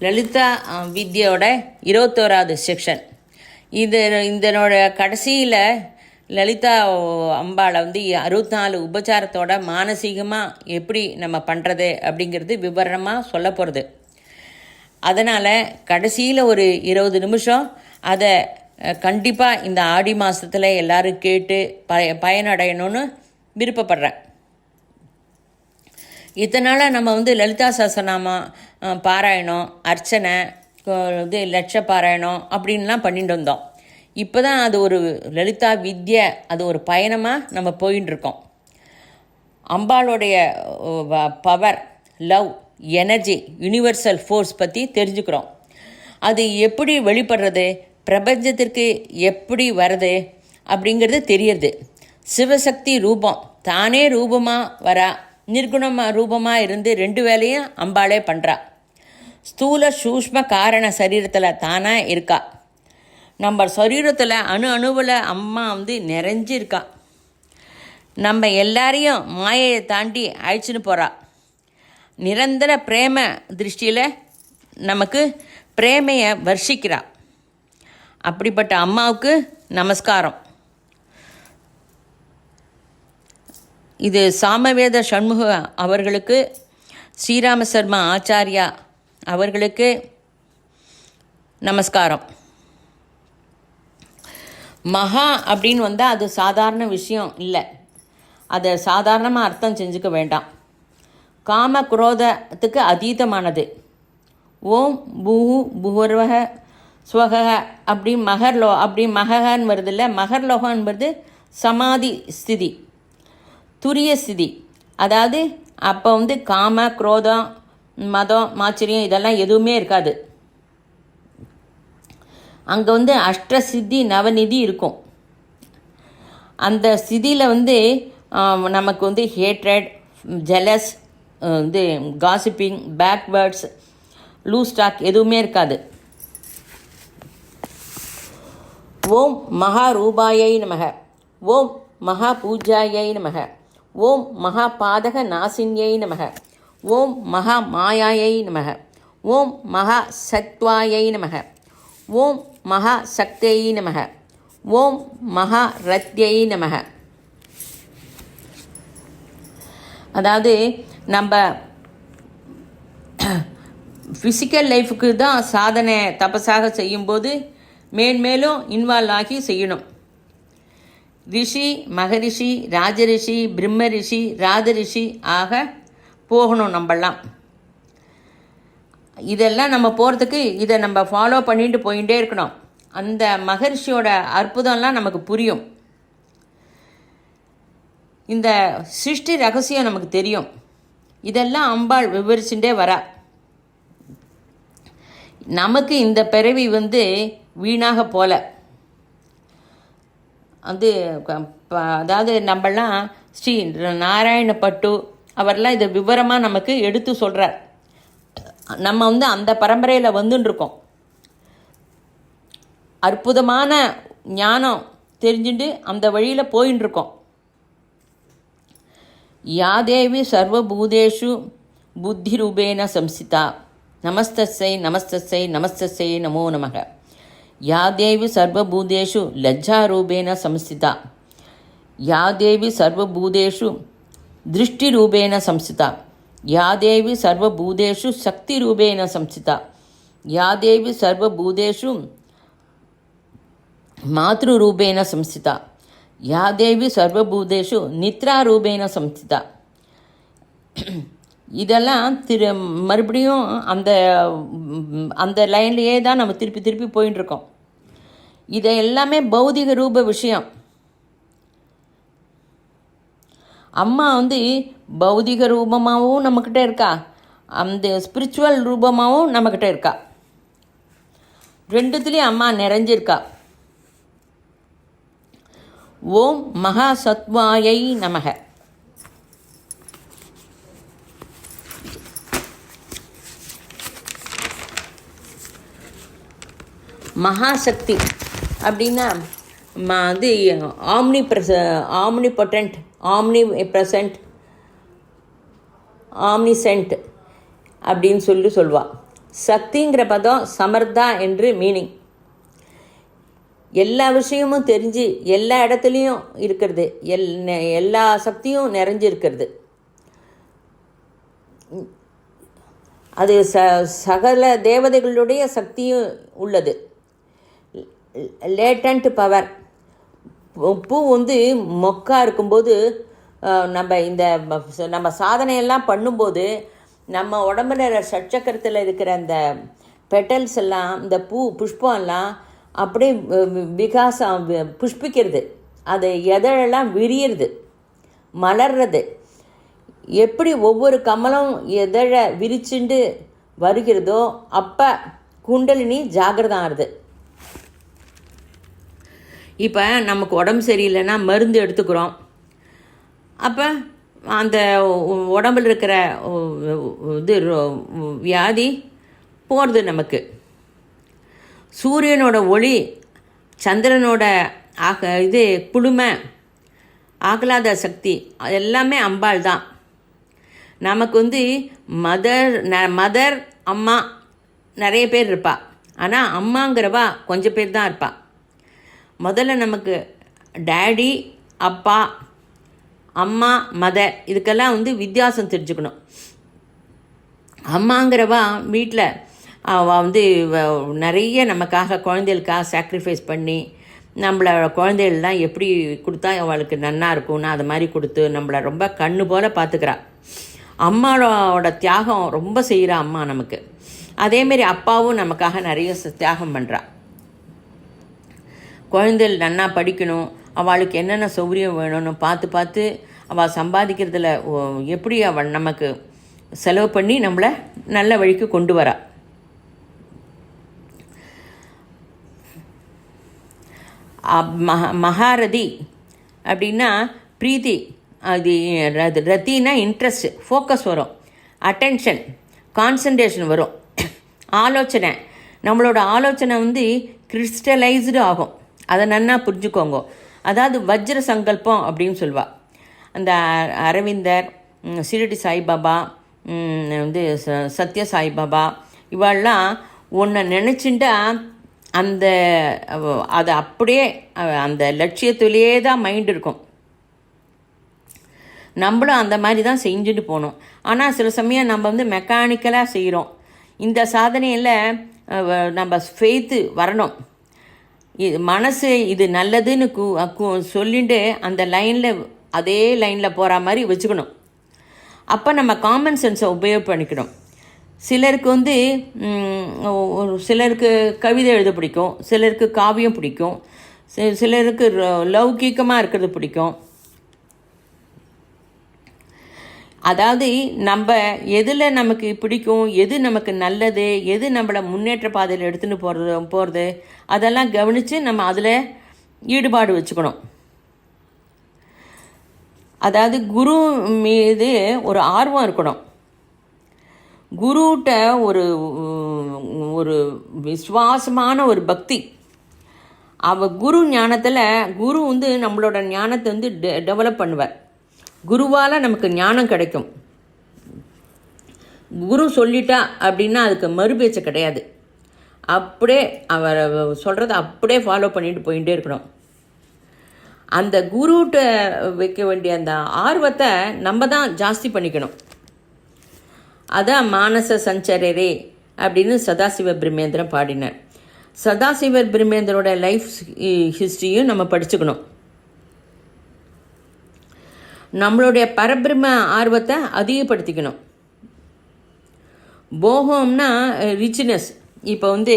Lalitha வித்யோட 21வது section. இதனோட கடைசியில் லலிதா அம்பாளை 64 உபச்சாரத்தோட மானசீகமாக எப்படி நம்ம பண்ணுறது அப்படிங்கிறது விவரணமாக சொல்ல போகிறது. அதனால் கடைசியில் ஒரு 20 நிமிஷம் அதை கண்டிப்பாக இந்த ஆடி மாதத்தில் எல்லோரும் கேட்டு பயனடையணும்னு விருப்பப்படுறேன். இதனால் நம்ம லலிதா சஹஸ்ரநாமம் பாராயணம், அர்ச்சனை, லட்ச பாராயணம் அப்படின்லாம் பண்ணிட்டு வந்தோம். இப்போ தான் அது ஒரு லலிதா வித்யை, அது ஒரு பயணமாக நம்ம போயின்னு இருக்கோம். அம்பாளுடைய power, love, energy, universal force பற்றி தெரிஞ்சுக்கிறோம். அது எப்படி வெளிப்படுறது, பிரபஞ்சத்திற்கு எப்படி வருது அப்படிங்கிறது தெரியுது. சிவசக்தி ரூபம் தானே ரூபமாக வரா, நிர்குணமாக ரூபமாக இருந்து 2 வேலையும் அம்பாளே பண்ணுறா. ஸ்தூல சூஷ்ம காரண சரீரத்தில் தானாக இருக்கா. நம்ம சரீரத்தில் அணுவில் அம்மா நிறைஞ்சிருக்கா. நம்ம எல்லாரையும் மாயையை தாண்டி அழைச்சின்னு போகிறா. நிரந்தர பிரேம திருஷ்டியில் நமக்கு பிரேமையை வர்ஷிக்கிறா. அப்படிப்பட்ட அம்மாவுக்கு நமஸ்காரம். இது சாமவேத சண்முக அவர்களுக்கு, ஸ்ரீராம சர்மா ஆச்சாரியா அவர்களுக்கு நமஸ்காரம். மகா அப்படின்னு வந்தால் அது சாதாரண விஷயம் இல்லை. அதை சாதாரணமாக அர்த்தம் செஞ்சுக்க வேண்டாம். காம குரோதத்துக்கு அதீதமானது. ஓம் பூ புவர்வக ஸ்வக அப்படி மகன்னு வருது இல்லை. மகர்லோகன்னு வருது சமாதி ஸ்திதி, துரிய ஸ்திதி. அதாவது அப்போ காம குரோதம் மதம் மாச்சரியம் இதெல்லாம் எதுவுமே இருக்காது. அங்கே அஷ்டசித்தி நவநிதி இருக்கும். அந்த ஸ்திதியில் நமக்கு hatred, jealous, gossiping, backwards, loose talk எதுவுமே இருக்காது. ஓம் மகா ரூபாயை நமக, ஓம் மகா பூஜாயை நமக, ஓம் மகா பாதக நாசின்யை நமக, ஓம் மகா மாயாயை நமக, ஓம் மகா சத்வாயை நமக, ஓம் மகா சக்தியை நமக, ஓம் மகா ரத்யை நமக. அதாவது நம்ம ஃபிசிக்கல் லைஃபுக்கு தான் சாதனை தபஸாக செய்யும்போது மேன்மேலும் இன்வால்வ் ஆகி செய்யணும். ரிஷி, மகரிஷி, ராஜரிஷி, பிரம்ம ரிஷி, ராஜரிஷி ஆக போகணும் நம்மளாம். இதெல்லாம் நம்ம போகிறதுக்கு இதை நம்ம ஃபாலோ பண்ணிட்டு போயிட்டே இருக்கணும். அந்த மகரிஷியோட அற்புதம்லாம் நமக்கு புரியும். இந்த சிருஷ்டி ரகசியம் நமக்கு தெரியும். இதெல்லாம் அம்பாள் விவரிச்சுட்டே வரா. நமக்கு இந்த பிறவி வீணாக போல. அதாவது நம்மளாம் ஸ்ரீ நாராயண பட்டு அவரெல்லாம் இதை விவரமாக நமக்கு எடுத்து சொல்கிறார். நம்ம அந்த பரம்பரையில் வந்துட்டுருக்கோம். அற்புதமான ஞானம் தெரிஞ்சுட்டு அந்த வழியில் போயின்னு இருக்கோம். யாதேவி சர்வபூதேஷு புத்தி ரூபேன சம்சிதா, நமஸ்தஸ்ஸை நமஸ்தஸ்ஸை நமஸ்தஸ்ஸை நமோ நமக. யாதேவி சர்வபூதேஷு லஜ்ஜாரூபேன சம்ஸ்திதா, யாதேவி சர்வபூதேஷு திருஷ்டிரூபேன சம்ஸ்திதா, யாதேவி சர்வபூதேஷு சக்திரூபேன சம்ஸ்திதா, யாதேவி சர்வபூதேஷு மாத்ருரூபேன சம்ஸ்திதா, யாதேவி சர்வபூதேஷு நித்ராரூபேன சம்ஸ்திதா. இதெல்லாம் மறுபடியும் அந்த லைன்லேயே தான் நம்ம திருப்பி திருப்பி போயின்னு இருக்கோம். இதை எல்லாமே பௌதிக ரூப விஷயம். அம்மா பௌதிக ரூபமாகவும் நம்மக்கிட்ட இருக்கா, அந்த ஸ்பிரிச்சுவல் ரூபமாகவும் நம்மக்கிட்ட இருக்கா. ரெண்டுத்துலேயும் அம்மா நிறைஞ்சிருக்கா. ஓம் மகா சத்வாயை நமக. மகாசக்தி அப்படின்னா ஆம்னிபொட்டன்ட், ஆம்னி ப்ரெசன்ட், ஆம்னிசென்ட் அப்படின்னு சொல்லுவாள். சக்திங்கிற பதம் சமர்த்தா என்று மீனிங். எல்லா விஷயமும் தெரிஞ்சு எல்லா இடத்துலையும் இருக்கிறது, எல்லா சக்தியும் நிறைஞ்சிருக்கிறது. அது சகல தேவதைகளுடைய சக்தியும் உள்ளது. Latent power. பூ வந்து மொக்கா இருக்கும்போது நம்ம சாதனையெல்லாம் பண்ணும்போது நம்ம உடம்புல சட்சக்கரத்தில் இருக்கிற அந்த பெட்டல்ஸ் எல்லாம், இந்த புஷ்பம் எல்லாம் அப்படியே விகாசம் புஷ்பிக்கிறது. அது எதழெல்லாம் விரியிறது, மலர்றது. எப்படி ஒவ்வொரு கமலம் எதழை விரிச்சுண்டு வருகிறதோ அப்போ குண்டலினி ஜாகிரதம் ஆகுது. இப்போ நமக்கு உடம்பு சரியில்லைன்னா மருந்து எடுத்துக்கிறோம். அப்போ அந்த உடம்பில் இருக்கிற இது வியாதி போகிறது நமக்கு. சூரியனோட ஒளி, சந்திரனோட குளுமை, ஆகலாத சக்தி எல்லாமே அம்பாள் தான். நமக்கு வந்து மதர் அம்மா நிறைய பேர் இருப்பா. ஆனால் அம்மாங்கிறவா கொஞ்சம் பேர் தான் இருப்பா. முதல்ல நமக்கு டேடி, அப்பா, அம்மா, மதர், இதுக்கெல்லாம் வந்து வித்தியாசம் தெரிஞ்சுக்கணும். அம்மாங்கிறவா வீட்டில் அவள் வந்து நிறைய நமக்காக குழந்தைகளுக்காக சாக்ரிஃபைஸ் பண்ணி நம்மளோட குழந்தைகள்லாம் எப்படி கொடுத்தா அவளுக்கு நன்னா இருக்கும்னா அது மாதிரி கொடுத்து நம்மளை ரொம்ப கண்ணு போல் பார்த்துக்கிறா. அம்மாவோட தியாகம் ரொம்ப செய்கிறா அம்மா நமக்கு. அதேமாரி அப்பாவும் நமக்காக நிறைய தியாகம் பண்ணுறா. குழந்தைகள் நன்னா படிக்கணும், அவளுக்கு என்னென்ன சௌகரியம் வேணும்னு பார்த்து பார்த்து அவள் சம்பாதிக்கிறதுல எப்படி அவள் நமக்கு செலவு பண்ணி நம்மளை நல்ல வழிக்கு கொண்டு வரா. மகாரதி அப்படின்னா பிரீத்தி, அது ரத்தினா இன்ட்ரெஸ்ட், ஃபோக்கஸ் வரும், அட்டென்ஷன், கான்சன்ட்ரேஷன் வரும், ஆலோசனை. நம்மளோட ஆலோசனை வந்து கிறிஸ்டலைஸ்டு ஆகும். அதை நன்னா புரிஞ்சுக்கோங்க. அதாவது வஜ்ர சங்கல்பம் அப்படின்னு சொல்லுவாள். அந்த அரவிந்தர், சிரடி சாய்பாபா, வந்து சத்ய சாய்பாபா, இவாள்லாம் ஒன்றை நினச்சிண்டா அது அப்படியே அந்த லட்சியத்திலேயே தான் மைண்ட் இருக்கும். நம்மளும் அந்த மாதிரி தான் செஞ்சுட்டு போகணும். ஆனால் சில சமயம் நம்ம வந்து மெக்கானிக்கலாக செய்கிறோம். இந்த சாதனையில் நம்ம ஃபெய்த்து வரணும். இது மனசு இது நல்லதுன்னு சொல்லிட்டு அந்த அதே லைனில் போகிற மாதிரி வச்சுக்கணும். அப்போ நம்ம காமன் சென்ஸை உபயோகம் பண்ணிக்கணும். சிலருக்கு வந்து சிலருக்கு கவிதை எழுத பிடிக்கும், சிலருக்கு காவியம் பிடிக்கும், சிலருக்கு லௌகீகமாக இருக்கிறது பிடிக்கும். அதாவது நம்ம எதில் நமக்கு பிடிக்கும், எது நமக்கு நல்லது, எது நம்மளை முன்னேற்ற பாதையில் எடுத்துன்னு போகிறது அதெல்லாம் கவனித்து நம்ம அதில் ஈடுபாடு வச்சுக்கணும். அதாவது குரு மீது ஒரு ஆர்வம் இருக்கணும். குருட்ட ஒரு விசுவாசமான ஒரு பக்தி. குரு ஞானத்தில் குரு வந்து நம்மளோட ஞானத்தை வந்து டெவலப் பண்ணுவார். குருவால் நமக்கு ஞானம் கிடைக்கும். குரு சொல்லிட்டா அப்படின்னா அதுக்கு மறுபேச்சு கிடையாது. அப்படியே அவர் சொல்கிறத அப்படியே ஃபாலோ பண்ணிட்டு போயிட்டே இருக்கணும். அந்த குருட்ட வைக்க வேண்டிய அந்த ஆர்வத்தை நம்ம தான் ஜாஸ்தி பண்ணிக்கணும். அதான் மானச சஞ்சரரே அப்படின்னு சதாசிவ பிரம்மேந்திரன் பாடினார். சதாசிவ பிரம்மேந்திரோட லைஃப் ஹிஸ்ட்ரியும் நம்ம படிச்சுக்கணும். நம்மளுடைய பரபிரம்ம ஆர்வத்தை அதிகப்படுத்திக்கணும். போகம்னா ரிச்னஸ். இப்போ வந்து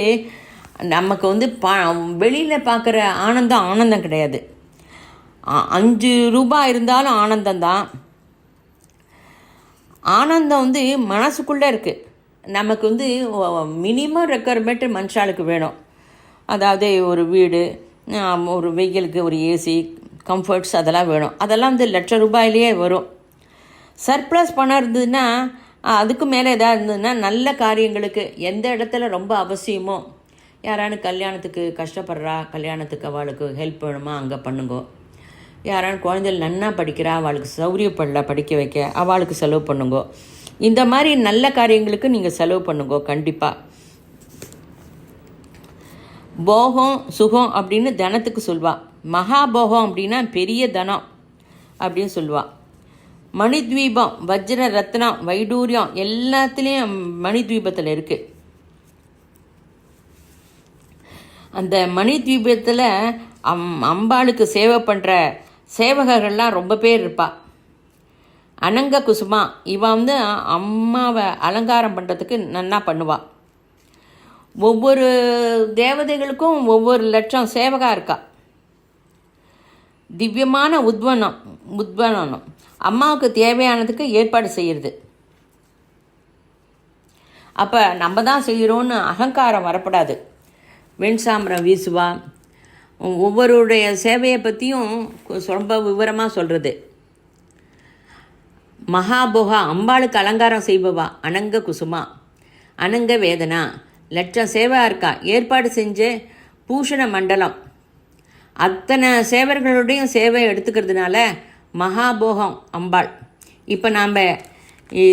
நமக்கு வந்து வெளியில் பார்க்குற ஆனந்தம் கிடையாது. 5 ரூபாய் இருந்தாலும் ஆனந்தம்தான். ஆனந்தம் வந்து மனசுக்குள்ளே இருக்குது. நமக்கு வந்து மினிமம் ரெக்குயர்மெண்ட் மனுஷாளுக்கு வேணும். அதாவது ஒரு வீடு, ஒரு வெயிலுக்கு ஒரு ஏசி, கம்ஃபர்ட்ஸ் அதெல்லாம் வேணும். அதெல்லாம் வந்து ₹1,00,000 வரும். சர்ப்ளஸ் பணம் இருந்ததுன்னா அதுக்கு மேலே எதாவது இருந்ததுன்னா நல்ல காரியங்களுக்கு எந்த இடத்துல ரொம்ப அவசியமோ, யாரானு கல்யாணத்துக்கு கஷ்டப்படுறா, கல்யாணத்துக்கு அவளுக்கு ஹெல்ப் வேணுமா அங்கே பண்ணுங்கோ. யாரானு குழந்தைகள் நன்னா படிக்கிறா, அவளுக்கு சௌரியப்படல படிக்க வைக்க, அவளுக்கு செலவு பண்ணுங்கோ. இந்த மாதிரி நல்ல காரியங்களுக்கு நீங்கள் செலவு பண்ணுங்க கண்டிப்பாக. போகம் சுகம் அப்படின்னு தனத்துக்கு சொல்வாள். மகாபோகம் அப்படின்னா பெரிய தனம் அப்படின்னு சொல்லுவாள். மணித்வீபம், வஜ்ர ரத்னம், வைடூரியம் எல்லாத்துலேயும் மணித்வீபத்தில் இருக்குது. அந்த மணித்வீபத்தில் அம்பாளுக்கு சேவை பண்ணுற சேவகர்கள்லாம் ரொம்ப பேர் இருப்பாள். அனங்க குசுமா இவன் அம்மாவை அலங்காரம் பண்ணுறதுக்கு நன்னா பண்ணுவாள். ஒவ்வொரு தேவதைகளுக்கும் ஒவ்வொரு லட்சம் சேவகா இருக்கா. திவ்யமான உத்வனம் அம்மாவுக்கு தேவையானதுக்கு ஏற்பாடு செய்கிறது. அப்போ நம்ம தான் செய்கிறோன்னு அகங்காரம் வரப்படாது. வெண்சாமரம் வீசுவா, ஒவ்வொருடைய சேவையை பற்றியும் ரொம்ப விவரமாக சொல்கிறது. மகாபோகா அம்பாளுக்கு அலங்காரம் செய்பவா. அனங்க குசுமா, அனங்க வேதனா லட்சம் சேவை இருக்கா. ஏற்பாடு செஞ்ச பூஷண மண்டலம் அத்தனை சேவர்களுடையும் சேவை எடுத்துக்கிறதுனால மகாபோகம் அம்பாள். இப்போ நாம்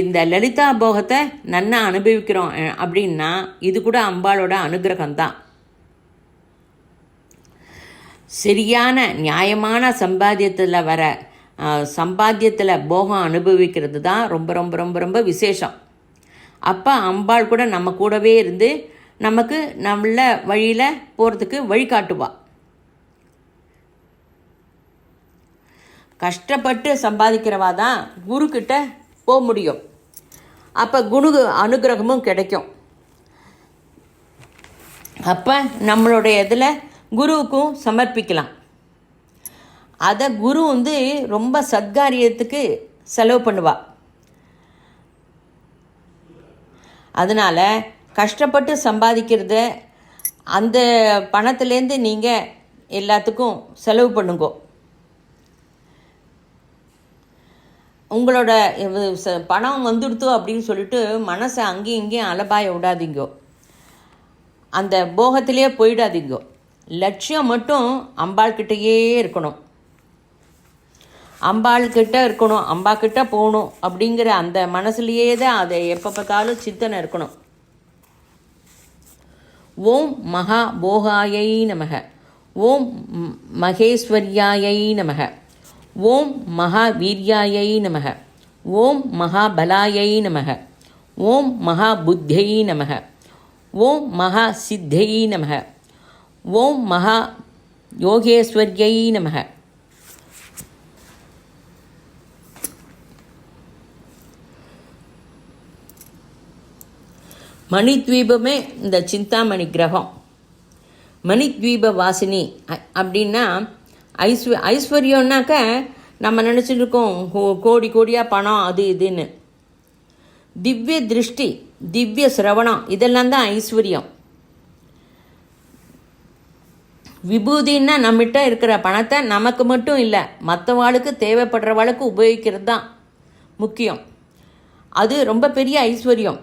இந்த லலிதா போகத்தை நன்னா அனுபவிக்கிறோம் அப்படின்னா இது கூட அம்பாளோட அனுகிரகம்தான். சரியான நியாயமான சம்பாத்தியத்தில் போகம் அனுபவிக்கிறது தான் ரொம்ப ரொம்ப ரொம்ப ரொம்ப விசேஷம். அப்போ அம்பாள் கூட நம்ம கூடவே இருந்து நமக்கு நல்ல வழியில் போகிறதுக்கு வழிகாட்டுவா. கஷ்டப்பட்டு சம்பாதிக்கிறவா தான் குருக்கிட்ட போக முடியும். அப்போ குரு அனுகிரகமும் கிடைக்கும். அப்போ நம்மளுடைய இதில் குருவுக்கும் சமர்ப்பிக்கலாம். அதை குரு ரொம்ப சத்காரியத்துக்கு செலவு பண்ணுவாள். அதனால் கஷ்டப்பட்டு சம்பாதிக்கிறத அந்த பணத்துலேருந்து நீங்கள் எல்லாத்துக்கும் செலவு பண்ணுங்கோ. உங்களோட பணம் வந்துடுத்து அப்படின்னு சொல்லிட்டு மனசை அங்கேயும் இங்கேயும் அலபாய விடாதீங்கோ. அந்த போகத்திலே போயிடாதீங்கோ. லட்சியம் மட்டும் அம்பாள்கிட்டயே இருக்கணும். அம்பாள்கிட்ட இருக்கணும், அம்பாக்கிட்ட போகணும் அப்படிங்கிற அந்த மனசுலையே தான் அதை எப்போ பார்த்தாலும் சிந்தனை இருக்கணும். ஓம் மகா போகாயை நமக. ஓம் மகேஸ்வர்யாயை நமக. ஓம் மகாவீர்யாயை நமக. ஓம் மகாபலாயை நமக. ஓம் மகாபுத்தியை நமக. ஓம் மகாசித்தை நமக. ஓம் மகா யோகேஸ்வர்யை நமக. மணித்வீபமே இந்த சிந்தாமணி கிரகம். மணித்வீப வாசினி அப்படின்னா ஐஸ்வர்யம்னாக்க நம்ம நினச்சிட்டு இருக்கோம் கோடி கோடியாக பணம் அது இதுன்னு. திவ்ய திருஷ்டி, திவ்ய சிரவணம் இதெல்லாம் தான் ஐஸ்வர்யம். விபூதின்னா நம்மகிட்ட இருக்கிற பணத்தை நமக்கு மட்டும் இல்லை மற்றவாளுக்கு தேவைப்படுறவாளுக்கு உபயோகிக்கிறது தான் முக்கியம். அது ரொம்ப பெரிய ஐஸ்வர்யம்.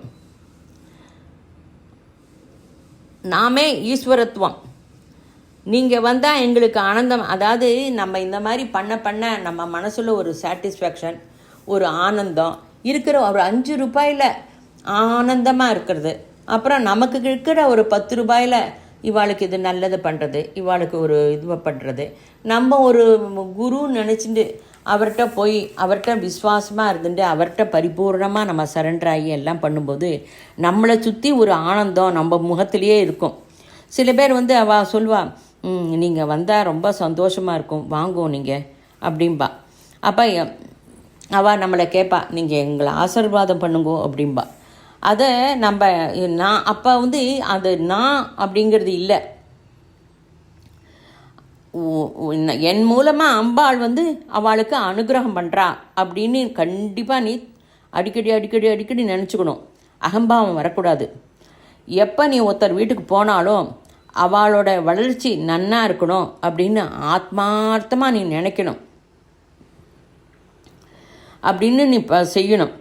நாமே ஈஸ்வரத்துவம். நீங்கள் வந்தால் எங்களுக்கு ஆனந்தம். அதாவது நம்ம இந்த மாதிரி பண்ண நம்ம மனசில் ஒரு சாட்டிஸ்ஃபேக்ஷன், ஒரு ஆனந்தம் இருக்கிற. ஒரு 5 ரூபாயில் ஆனந்தமாக இருக்கிறது. அப்புறம் நமக்கு இருக்கிற ஒரு 10 ரூபாயில் இவாளுக்கு இது நல்லது பண்ணுறது, இவாளுக்கு ஒரு இதுவை பண்ணுறது. நம்ம ஒரு குருன்னு நினச்சிட்டு அவர்கிட்ட போய் அவர்கிட்ட விசுவாசமாக இருந்துட்டு அவர்கிட்ட பரிபூர்ணமாக நம்ம சரண்டர் ஆகி எல்லாம் பண்ணும்போது நம்மளை சுற்றி ஒரு ஆனந்தம் நம்ம முகத்திலேயே இருக்கும். சில பேர் அவள் சொல்வாள், நீங்கள் வந்தால் ரொம்ப சந்தோஷமாக இருக்கும், வாங்குவோம் நீங்கள் அப்படின்பா. அப்போ அவள் நம்மளை கேட்பா, நீங்கள் எங்களை ஆசீர்வாதம் பண்ணுங்கோ அப்படின்பா. அதை நான் அப்போ அது நான் அப்படிங்கிறது இல்லை. என் மூலமாக அம்பாள் அவளுக்கு அனுகிரகம் பண்ணுறா அப்படின்னு கண்டிப்பாக நீ அடிக்கடி அடிக்கடி அடிக்கடி நினச்சிக்கணும். அகம்பாவம் வரக்கூடாது. எப்போ நீ ஒருத்தர் வீட்டுக்கு போனாலும் அவளோட வளர்ச்சி நன்னா இருக்கணும் அப்படின்னு ஆத்மார்த்தமாக நீ நினைக்கணும். அப்படின்னு நீ செய்யணும்.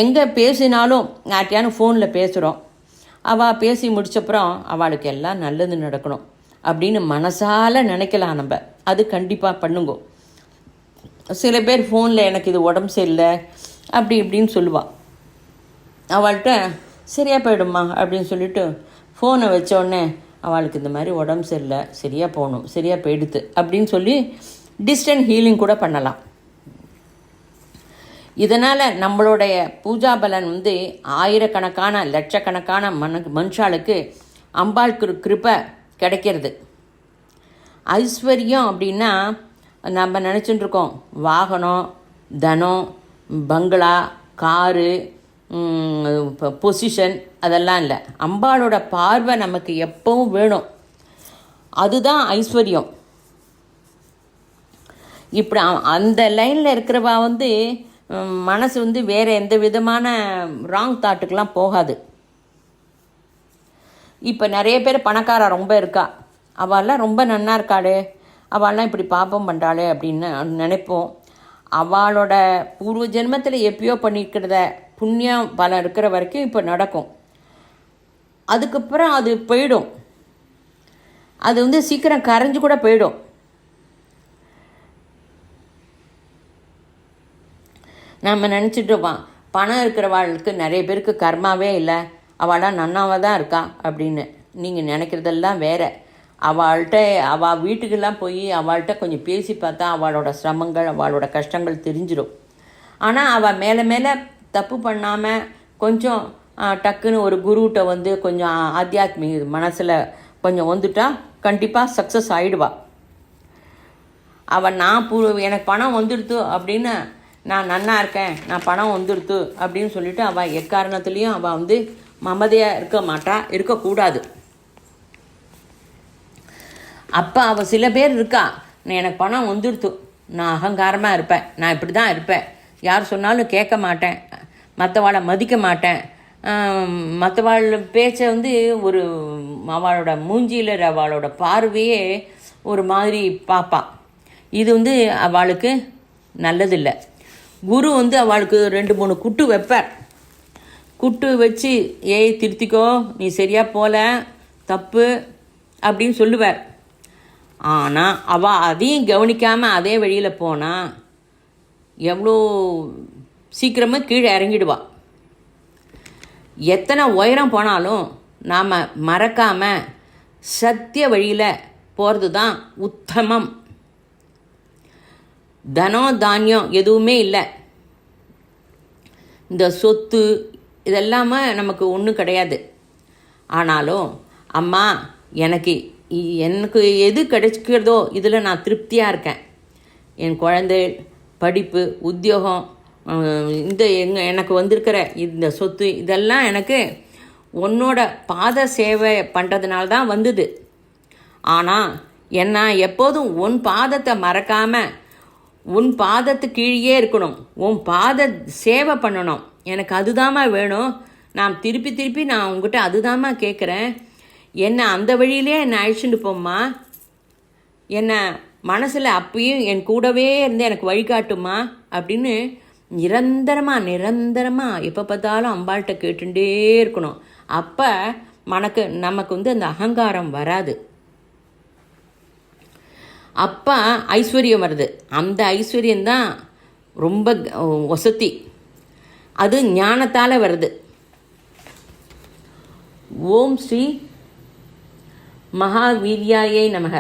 எங்கே பேசினாலும் யார்ட்டையான ஃபோனில் பேசுகிறோம், அவள் பேசி முடிச்சப்புறம் அவளுக்கு எல்லாம் நல்லது நடக்கணும் அப்படின்னு மனசால் நினைக்கலாம் நம்ம. அது கண்டிப்பாக பண்ணுங்கோ. சில பேர் ஃபோனில் எனக்கு இது உடம்பு சரியில்லை அப்படி இப்படின்னு சொல்லுவாள். அவள்கிட்ட சரியாக போயிடுமா அப்படின்னு சொல்லிட்டு ஃபோனை வச்சோடனே அவளுக்கு இந்த மாதிரி உடம்பு சரியில்லை, சரியாக போகணும், சரியாக போயிடுது அப்படின்னு சொல்லி டிஸ்டன்ட் ஹீலிங் கூட பண்ணலாம். இதனால் நம்மளுடைய பூஜா பலன் ஆயிரக்கணக்கான லட்சக்கணக்கான மனுஷாளுக்கு அம்பாளுக்கு கிருபை கிடைக்கிறது. ஐஸ்வர்யம் அப்படின்னா நம்ம நினச்சிட்டுருக்கோம் வாகனம், தனம், பங்களா, காரு, பொசிஷன், அதெல்லாம் இல்லை. அம்பாளோட பார்வை நமக்கு எப்பவும் வேணும், அதுதான் ஐஸ்வர்யம். இப்படி அந்த லைனில் இருக்கிறவா மனசு வேறு எந்த விதமான ராங் தாட்டுக்கெலாம் போகாது. இப்போ நிறைய பேர் பணக்காரா ரொம்ப இருக்கா, அவள்லாம் ரொம்ப நன்னா இருக்காளே, அவள்லாம் இப்படி பாப்பம் பண்ணுறாளே அப்படின்னு நினைப்போம். அவளோட பூர்வ ஜென்மத்தில் எப்பயோ பண்ணியிருக்கிறத புண்ணியம் பலம் இருக்கிற வரைக்கும் இப்போ நடக்கும். அதுக்கப்புறம் அது போயிடும். அது சீக்கிரம் கரைஞ்சு கூட போயிடும். நம்ம நினச்சிட்ருப்போம் பணம் இருக்கிறவாளுக்கு நிறைய பேருக்கு கர்மாவே இல்லை, அவளாம் நன்னாவாக தான் இருக்கா அப்படின்னு. நீங்கள் நினைக்கிறதெல்லாம் வேறு. அவள் வீட்டுக்கெல்லாம் போய் அவள்கிட்ட கொஞ்சம் பேசி பார்த்தா அவளோட சிரமங்கள், அவளோட கஷ்டங்கள் தெரிஞ்சிடும். ஆனால் அவள் மேலே மேலே தப்பு பண்ணாமல் கொஞ்சம் டக்குன்னு ஒரு குருகிட்ட கொஞ்சம் ஆத்தியாத்மிக மனசில் கொஞ்சம் வந்துட்டா கண்டிப்பாக சக்ஸஸ் ஆகிடுவா. அவள் எனக்கு பணம் வந்துடுத்து அப்படின்னு, நான் நன்னா இருக்கேன், நான் பணம் வந்துடுத்து அப்படின்னு சொல்லிவிட்டு அவள் எக்காரணத்துலேயும் அவள் மமதையாக இருக்க மாட்டா, இருக்கக்கூடாது. அப்போ அவள் சில பேர் இருக்கா, எனக்கு பணம் வந்துடுத்து, நான் அகங்காரமாக இருப்பேன், நான் இப்படி தான் இருப்பேன், யார் சொன்னாலும் கேட்க மாட்டேன், மற்றவாளை மதிக்க மாட்டேன், மற்றவாள் பேச்சை ஒரு அவளோட மூஞ்சியில் அவளோட பார்வையே ஒரு மாதிரி பார்ப்பா. இது அவளுக்கு நல்லதில்லை. குரு அவளுக்கு 2-3 குட்டு வைப்பார். குட்டு வச்சு ஏய் திருத்திக்கோ, நீ சரியாக போல, தப்பு அப்படின்னு சொல்லுவார். ஆனால் அவள் அதையும் கவனிக்காமல் அதே வழியில் போனால் எவ்வளோ சீக்கிரமாக கீழே இறங்கிடுவா. எத்தனை உயரம் போனாலும் நாம் மறக்காமல் சத்திய வழியில் போகிறது தான் உத்தமம். தனம் தானியம் எதுவுமே இல்லை, இந்த சொத்து இதெல்லாமே நமக்கு ஒன்றும் கிடையாது. ஆனாலும் அம்மா எனக்கு எது கிடைக்கிறதோ இதில் நான் திருப்தியாக இருக்கேன். என் குழந்தை, படிப்பு, உத்தியோகம், எனக்கு வந்திருக்கிற இந்த சொத்து இதெல்லாம் எனக்கு உன்னோட பாத சேவை பண்ணுறதுனால தான் வந்தது. ஆனால் என்ன எப்போதும் உன் பாதத்தை மறக்காமல் உன் பாதத்து கீழே இருக்கணும், உன் பாத சேவை பண்ணணும், எனக்கு அதுதாம்மா வேணும். நான் திருப்பி நான் உங்ககிட்ட அதுதாம்மா கேட்குறேன். என்னை அந்த வழியிலே என்னை அழிச்சுட்டு போம்மா, என்னை மனசில் அப்பயும் என் கூடவே இருந்து எனக்கு வழிகாட்டுமா அப்படின்னு நிரந்தரமாக எப்போ பார்த்தாலும் அம்பாள்கிட்ட கேட்டுட்டே இருக்கணும். அப்போ நமக்கு அந்த அகங்காரம் வராது. அப்போ ஐஸ்வர்யம் வருது. அந்த ஐஸ்வர்யம்தான் ரொம்ப வசதி, அது ஞானத்தால் வருது. ஓம் ஸ்ரீ மகாவீர்யாயை நமக,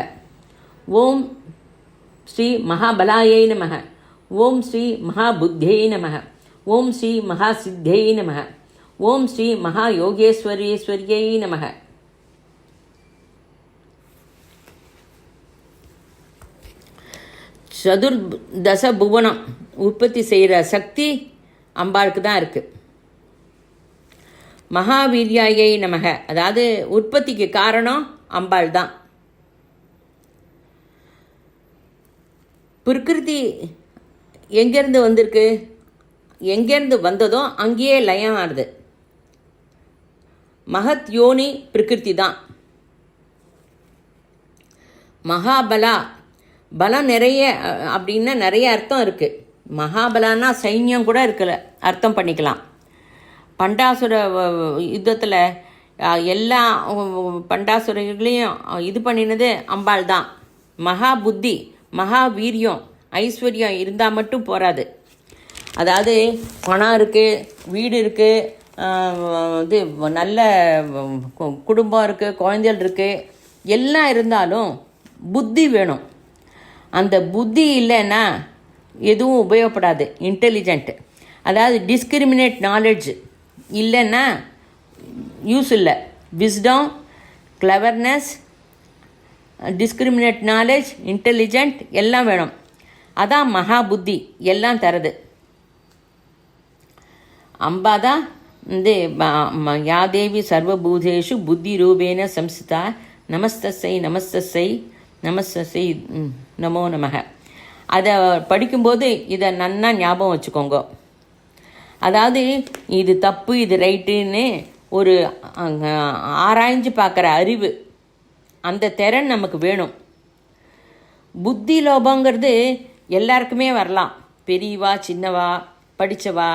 ஓம் ஸ்ரீ மகாபலாயை நமக, ஓம் ஸ்ரீ மகாபுத்தியை நமக, ஓம் ஸ்ரீ மகாசித்தியை நமக, ஓம் ஸ்ரீ மகாயோகேஸ்வரீஸ்வரியை நமக. சதுர்தச புவனம் உற்பத்தி செய்கிற சக்தி அம்பாளுக்கு தான் இருக்குது. மகாவீர்யாயை நமக, அதாவது உற்பத்திக்கு காரணம் அம்பாள் தான். பிரகிருதி எங்கேருந்து வந்திருக்கு, எங்கேருந்து வந்ததோ அங்கேயே லயம் ஆகுது. மகத் யோனி பிரகிருதி தான். மகாபலா, பலம் நிறைய அப்படின்னா நிறைய அர்த்தம் இருக்குது. மகாபலானா சைன்யம் கூட இருக்கல அர்த்தம் பண்ணிக்கலாம். பண்டாசுர யுத்தத்தில் எல்லா பண்டாசுரர்களையும் இது பண்ணினது அம்பாள் தான். மகா புத்தி, மகா வீரியம், ஐஸ்வர்யம் இருந்தால் மட்டும் போகாது. அதாவது பணம் இருக்குது, வீடு இருக்குது, இது நல்ல குடும்பம் இருக்குது, குழந்தைகள் இருக்குது, எல்லாம் இருந்தாலும் புத்தி வேணும். அந்த புத்தி இல்லைன்னா எதுவும் உபயோகப்படாது. இன்டெலிஜென்ட், அதாவது டிஸ்கிரிமினேட் நாலேஜ் இல்லைன்னா யூஸ் இல்லை. Wisdom, cleverness, discriminate knowledge, intelligent எல்லாம் வேணும். அதான் மகா புத்தி எல்லாம் தருது. அம்பா தான் வந்து யாதேவி சர்வபூதேஷு புத்தி ரூபேன சம்ஸ்தா நமஸ்தஸை நமஸ்தஸை நமஸ்தஸை நமோ நமக. அதை படிக்கும்போது இதை நன்னா ஞாபகம் வச்சுக்கோங்க. அதாவது இது தப்பு இது ரைட்டுன்னு ஒரு ஆராய்ஞ்சு பார்க்குற அறிவு, அந்த திறன் நமக்கு வேணும். புத்தி லோபங்கிறது எல்லாருக்குமே வரலாம். பெரியவா சின்னவா படித்தவா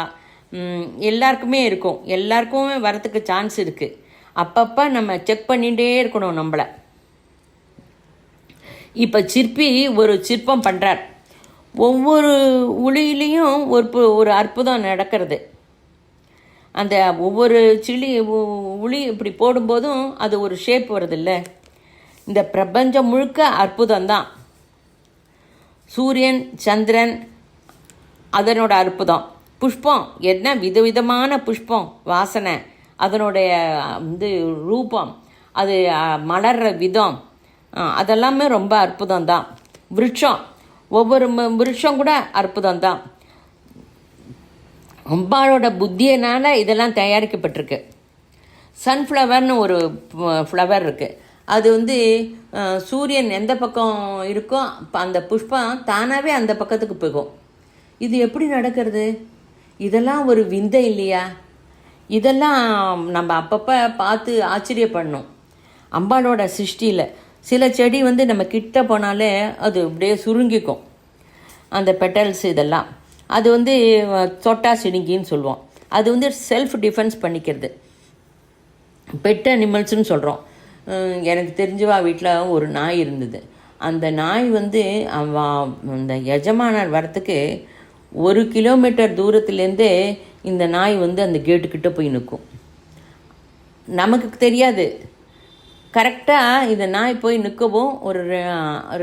எல்லாருக்குமே இருக்கும். எல்லாருக்குமே வரத்துக்கு சான்ஸ் இருக்குது. அப்பப்போ நம்ம செக் பண்ணிகிட்டே இருக்கணும் நம்மளை. இப்போ சிற்பி ஒரு சிற்பம் பண்ணுறார். ஒவ்வொரு உளியிலையும் ஒரு அற்புதம் நடக்கிறது. அந்த ஒவ்வொரு உளி இப்படி போடும்போதும் அது ஒரு ஷேப் வருதில்ல. இந்த பிரபஞ்சம் முழுக்க அற்புதம்தான். சூரியன் சந்திரன் அதனோட அற்புதம். புஷ்பம் என்ன விதவிதமான புஷ்பம், வாசனை, அதனுடைய ரூபம், அது மலர்ற விதம், அதெல்லாமே ரொம்ப அற்புதம்தான். விருட்சம், ஒவ்வொரு விருட்சம் கூட அற்புதம்தான். அம்பாளோட புத்தியினால் இதெல்லாம் தயாரிக்கப்பட்டிருக்கு. சன்ஃப்ளவர்னு ஒரு ஃப்ளவர் இருக்குது. அது சூரியன் எந்த பக்கம் இருக்கோ அந்த புஷ்பம் தானாகவே அந்த பக்கத்துக்கு போகும். இது எப்படி நடக்கிறது? இதெல்லாம் ஒரு விந்தை இல்லையா? இதெல்லாம் நம்ம அப்பப்போ பார்த்து ஆச்சரியப்படணும். அம்பாளோட சிருஷ்டியில் சில செடி நம்ம கிட்ட போனாலே அது அப்படியே சுருங்கிக்கும், அந்த பெட்டல்ஸ் இதெல்லாம். அது தொட்டா சிடுங்கின்னு சொல்லுவோம். அது செல்ஃப் டிஃபென்ஸ் பண்ணிக்கிறது. பெட் அனிமல்ஸ்னு சொல்கிறோம். எனக்கு தெரிஞ்சவா வீட்டில் ஒரு நாய் இருந்தது. அந்த நாய் அந்த எஜமானர் வரத்துக்கு 1 கிலோமீட்டர் தூரத்துலேருந்தே இந்த நாய் அந்த கேட்டுக்கிட்ட போய் நிற்கும். நமக்கு தெரியாது. கரெக்டாக இந்த நாய் போய் நிற்கவும் ஒரு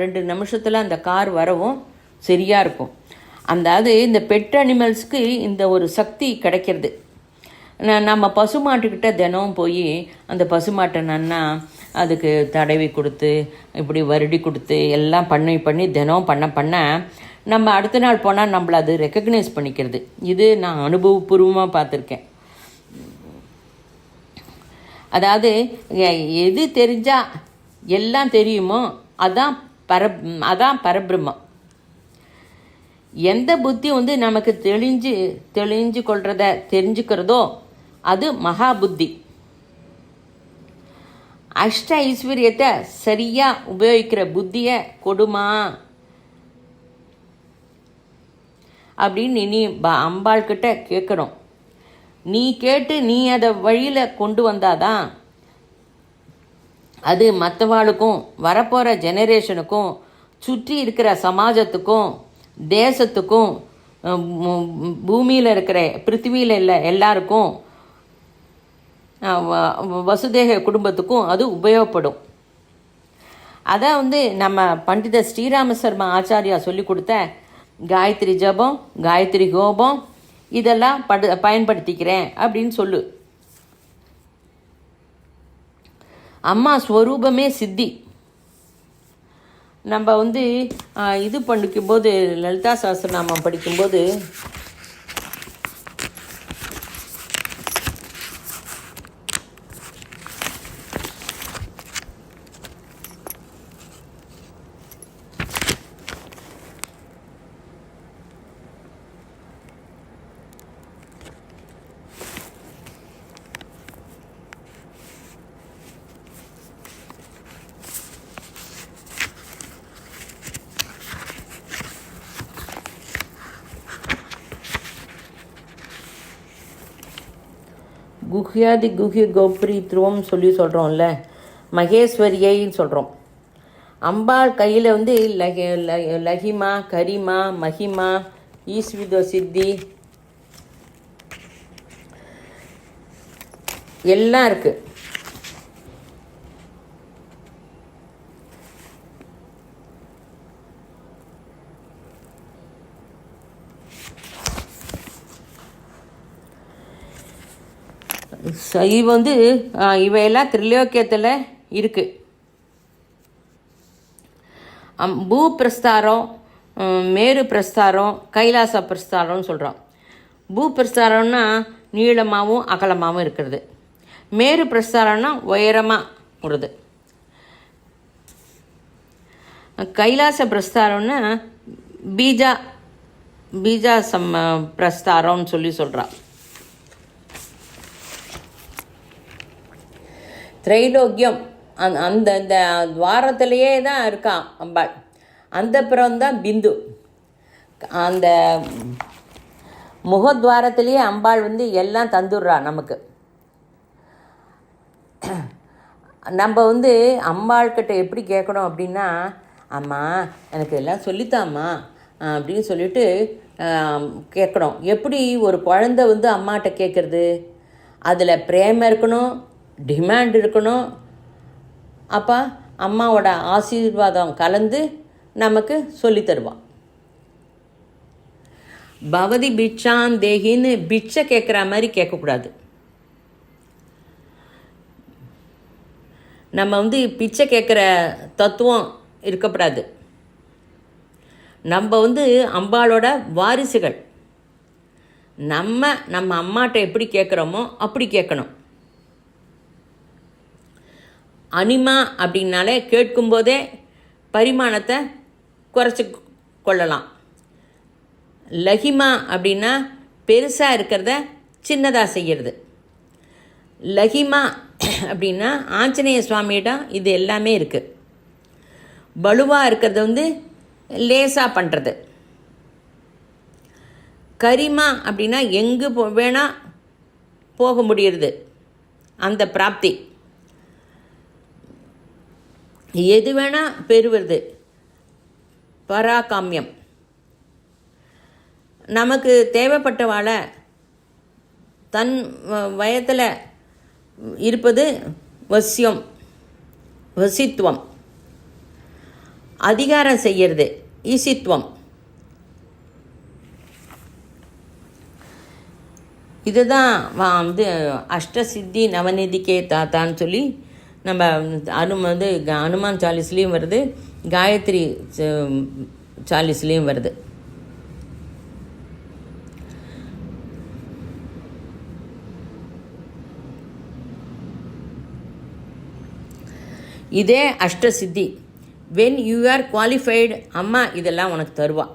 2 நிமிஷத்தில் அந்த கார் வரவும் சரியாக இருக்கும். அதாவது இந்த பெட் அனிமல்ஸ்க்கு இந்த ஒரு சக்தி கிடைக்கிறது. நம்ம பசுமாட்டுக்கிட்ட தினம் போய் அந்த பசுமாட்டை நன்னா அதுக்கு தடவி கொடுத்து இப்படி வருடி கொடுத்து எல்லாம் பண்ணி தினம் பண்ண நம்ம அடுத்த நாள் போனால் நம்மளை அது ரெக்கக்னைஸ் பண்ணிக்கிறது. இது நான் அனுபவபூர்வமாக பார்த்துருக்கேன். அதாவது எது தெரிஞ்சால் எல்லாம் தெரியுமோ அதான் பரபிரம்மம். எந்த புத்தி நமக்கு தெளிஞ்சு கொள்றத தெரிஞ்சுக்கிறதோ அது மகா புத்தி. அஷ்ட ஐஸ்வர்யத்தை சரியாக உபயோகிக்கிற புத்தியை கொடுமா அப்படின்னு நீ அம்பாள்கிட்ட கேட்கணும். நீ கேட்டு நீ அதை வழியில் கொண்டு வந்தாதான் அது மற்றவாளுக்கும் வரப்போகிற ஜெனரேஷனுக்கும் சுற்றி இருக்கிற சமாஜத்துக்கும் தேசத்துக்கும் பூமியில் இருக்கிற பிருத்திவியில் இல்லை எல்லாருக்கும் வசுதேக குடும்பத்துக்கும் அது உபயோகப்படும். அதை நம்ம பண்டித ஸ்ரீராம சர்மா ஆச்சாரியா சொல்லி கொடுத்த காயத்ரி ஜபம், காயத்ரி கோபம் இதெல்லாம் பயன்படுத்திக்கிறேன் அப்படின்னு சொல்லு. அம்மா ஸ்வரூபமே சித்தி. நம்ம இது படிக்கும்போது லலிதா சஹஸ்ரநாமம் படிக்கும்போது குஹ்யாதி குஹ்ய கோப்ரீத்ருவம் சொல்கிறோம்ல, மகேஸ்வரியைன்னு சொல்கிறோம். அம்பாள் கையில் லஹிமா, கரிமா, மஹிமா, ஈஸ்வித சித்தி எல்லாம் இருக்குது. இது வந்து இவையெல்லாம் திரிலோக்கியத்தில் இருக்குது. பூ பிரஸ்தாரம், மேரு பிரஸ்தாரம், கைலாச பிரஸ்தாரம்னு சொல்கிறோம். பூ பிரஸ்தாரம்னா நீளமாகவும் அகலமாகவும் இருக்கிறது. மேரு பிரஸ்தாரம்னா உயரமாக வருது. கைலாச பிரஸ்தாரம்னா பீஜா பிரஸ்தாரம்னு சொல்கிறான். திரைலோக்கியம் அந்த துவாரத்திலேயே தான் இருக்கான் அம்பாள். அந்தப்புறம்தான் பிந்து. அந்த முகத்வாரத்திலேயே அம்பாள் வந்து எல்லாம் தந்துடுறா நமக்கு. நம்ம வந்து அம்பாள்கிட்ட எப்படி கேட்கணும் அப்படின்னா, அம்மா எனக்கு எல்லாம் சொல்லித்தாம்மா அப்படின்னு சொல்லிட்டு கேட்கணும். எப்படி ஒரு குழந்தை வந்து அம்மாட்ட கேட்குறது? அதில் பிரேமம் இருக்கணும், டிமாண்ட் இருக்கணும். அப்போ அம்மாவோட ஆசீர்வாதம் கலந்து நமக்கு சொல்லி தருவான். பவதி பிட்சான் தேகின்னு பிட்சை கேட்குற மாதிரி கேட்கக்கூடாது. நம்ம வந்து பிச்சை கேட்குற தத்துவம் இருக்கப்படாது. நம்ம வந்து அம்பாளோட வாரிசுகள். நம்ம அம்மாட்ட எப்படி கேட்குறோமோ அப்படி கேட்கணும். அனிமா அப்படின்னாலே கேட்கும்போதே பரிமாணத்தை குறைச்சி கொள்ளலாம். லஹிமா அப்படின்னா பெருசாக இருக்கிறத சின்னதாக செய்கிறது. லஹிமா அப்படின்னா ஆஞ்சநேய சுவாமியிடம் இது எல்லாமே இருக்குது. பலுவாக இருக்கிறது வந்து லேசாக பண்ணுறது. கரிமா அப்படின்னா எங்கே வேணால் போக முடியுறது, அந்த பிராப்தி. எது வேணால் பெறுவது, பராகாமியம். நமக்கு தேவைப்பட்டவாளை தன் வயத்தில் இருப்பது வசித்துவம். அதிகாரம் செய்கிறது ஈசித்துவம். இதுதான் வந்து அஷ்டசித்தி நவநிதிக்கே தாத்தான்னு சொல்லி நம்ம அனுமான் சாலிஸ்லேயும் வருது, காயத்ரி சாலிஸ்லேயும் வருது. இதே அஷ்டசித்தி. வென் யூ ஆர் குவாலிஃபைடு, அம்மா இதெல்லாம் உனக்கு தருவா.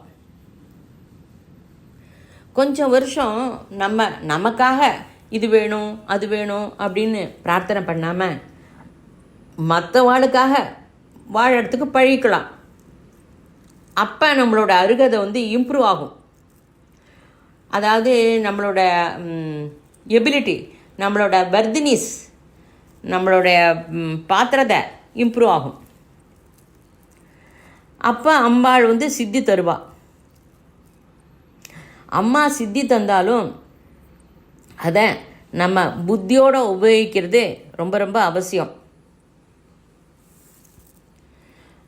கொஞ்சம் வருஷம் நமக்காக இது வேணும் அது வேணும் அப்படின்னு பிரார்த்தனை பண்ணாமல் மற்றவாளுக்காக வாழறதுக்கு பழகிக்கலாம். அப்போ நம்மளோட அருகதை வந்து இம்ப்ரூவ் ஆகும். அதாவது நம்மளோட எபிலிட்டி, நம்மளோட வர்தினிஸ், நம்மளுடைய பாத்திரத்தை இம்ப்ரூவ் ஆகும். அப்போ அம்பாள் வந்து சித்தி தருவா. அம்மா சித்தி தந்தாலும் அதை நம்ம புத்தியோடு உபயோகிக்கிறது ரொம்ப ரொம்ப அவசியம்.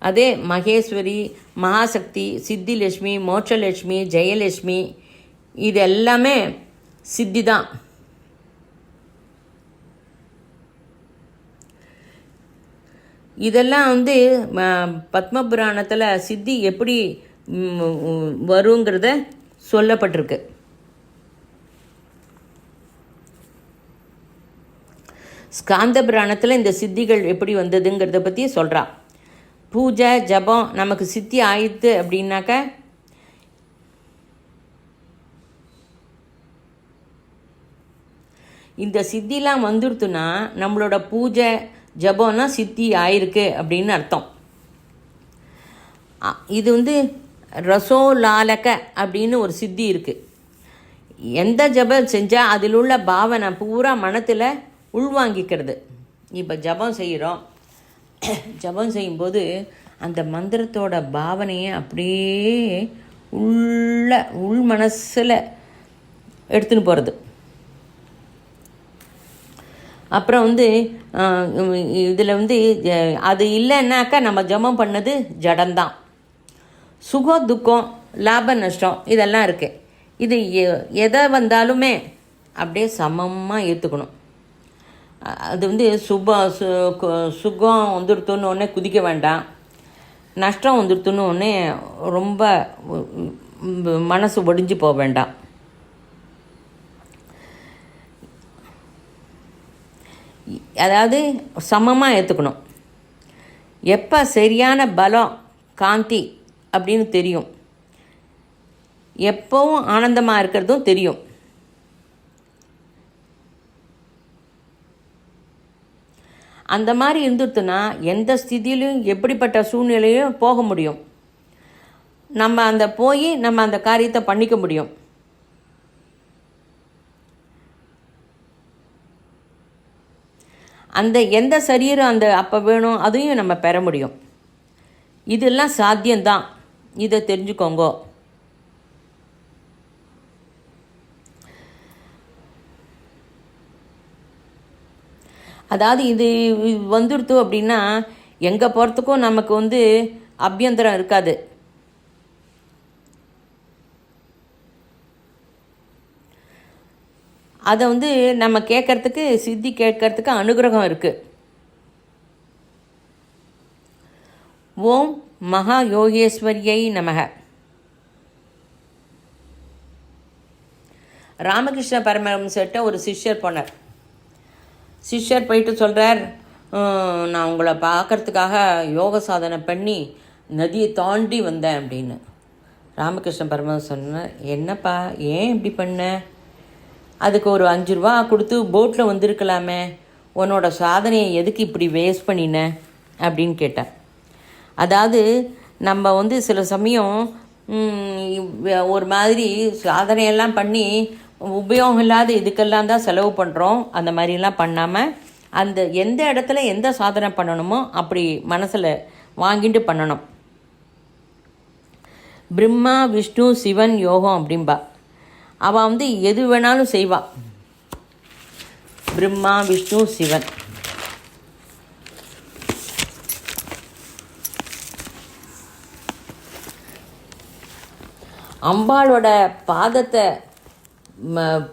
அதே மகேஸ்வரி, மகாசக்தி, சித்திலட்சுமி, மோட்சலட்சுமி, ஜெயலட்சுமி இது எல்லாமே சித்தி தான். இதெல்லாம் வந்து பத்மபுராணத்தில் சித்தி எப்படி வருங்கிறத சொல்லப்பட்டிருக்கு. ஸ்காந்த புராணத்தில் இந்த சித்திகள் எப்படி வந்ததுங்கிறத பற்றி சொல்கிறா. பூஜை ஜபம் நமக்கு சித்தி ஆயிடுத்து அப்படின்னாக்க இந்த சித்திலாம் வந்துடுத்துன்னா நம்மளோட பூஜை ஜபம்னா சித்தி ஆயிருக்கு அப்படின்னு அர்த்தம். இது வந்து ரசோலாலக அப்படின்னு ஒரு சித்தி இருக்குது. எந்த ஜபம் செஞ்சால் அதில் உள்ள பாவனை பூரா மனத்தில் உள்வாங்கிக்கிறது. இப்போ ஜபம் செய்கிறோம், ஜபம் செய்யும்போது அந்த மந்திரத்தோட பாவனையை அப்படியே உள் மனசில் எடுத்துன்னு போகிறது. அப்புறம் வந்து இதில் வந்து அது இல்லைன்னாக்கா நம்ம ஜபம் பண்ணது ஜடம்தான். சுகம் துக்கம் லாப நஷ்டம் இதெல்லாம் இருக்குது. இது எதை வந்தாலுமே அப்படியே சமமாக ஏற்றுக்கணும். அது வந்து சுகம் வந்துடுத்துன்னு உடனே குதிக்க வேண்டாம், நஷ்டம் வந்துடுத்துன்னு உடனே ரொம்ப மனசு ஒடிஞ்சு போக வேண்டாம். அதாவது சமமாக ஏற்றுக்கணும். எப்போ சரியான பலம் காந்தி அப்படின்னு தெரியும், எப்போவும் ஆனந்தமாக இருக்கிறதும் தெரியும். அந்த மாதிரி இருந்துட்டுனா எந்த ஸ்திதியிலையும் எப்படிப்பட்ட சூழ்நிலையும் போக முடியும். நம்ம அந்த காரியத்தை பண்ணிக்க முடியும். அந்த எந்த சரீரம் அப்போ வேணும் அதையும் நம்ம பெற முடியும். இதெல்லாம் சாத்தியம்தான், இதை தெரிஞ்சுக்கோங்க. அதாவது இது வந்துடுத்து அப்படின்னா எங்கே போகிறதுக்கும் நமக்கு வந்து அபியந்தரம் இருக்காது. அதை வந்து நம்ம கேட்கறதுக்கு சித்தி கேட்கறதுக்கு அனுகிரகம் இருக்குது. ஓம் மகா யோகேஸ்வரியை நமக. ராமகிருஷ்ண பரமஹம்சர்கிட்ட ஒரு சிஷ்யர் போனார். சிஷ்யர் போயிட்டு சொல்கிறார், நான் உங்களை பார்க்கறதுக்காக யோக சாதனை பண்ணி நதியை தாண்டி வந்தேன் அப்படின்னு. ராமகிருஷ்ண பரமஹம்சர் சொன்னார், என்னப்பா ஏன் இப்படி பண்ண? அதுக்கு ஒரு 5 ரூபா கொடுத்து போட்டில் வந்திருக்கலாமே, உன்னோட சாதனையை எதுக்கு இப்படி வேஸ்ட் பண்ணின அப்படின்னு கேட்டேன். அதாவது நம்ம வந்து சில சமயம் ஒரு மாதிரி சாதனையெல்லாம் பண்ணி உபயோகம் இல்லாத இதுக்கெல்லாம் தான் செலவு பண்ணுறோம். அந்த மாதிரிலாம் பண்ணாமல் எந்த இடத்துல எந்த சாதனை பண்ணணுமோ அப்படி மனசில் வாங்கிட்டு பண்ணணும். பிரம்மா விஷ்ணு சிவன் யோகம் அப்படின்பா. அவள் வந்து எது வேணாலும் செய்வாள். பிரம்மா விஷ்ணு சிவன். அம்பாளோட பாதத்தை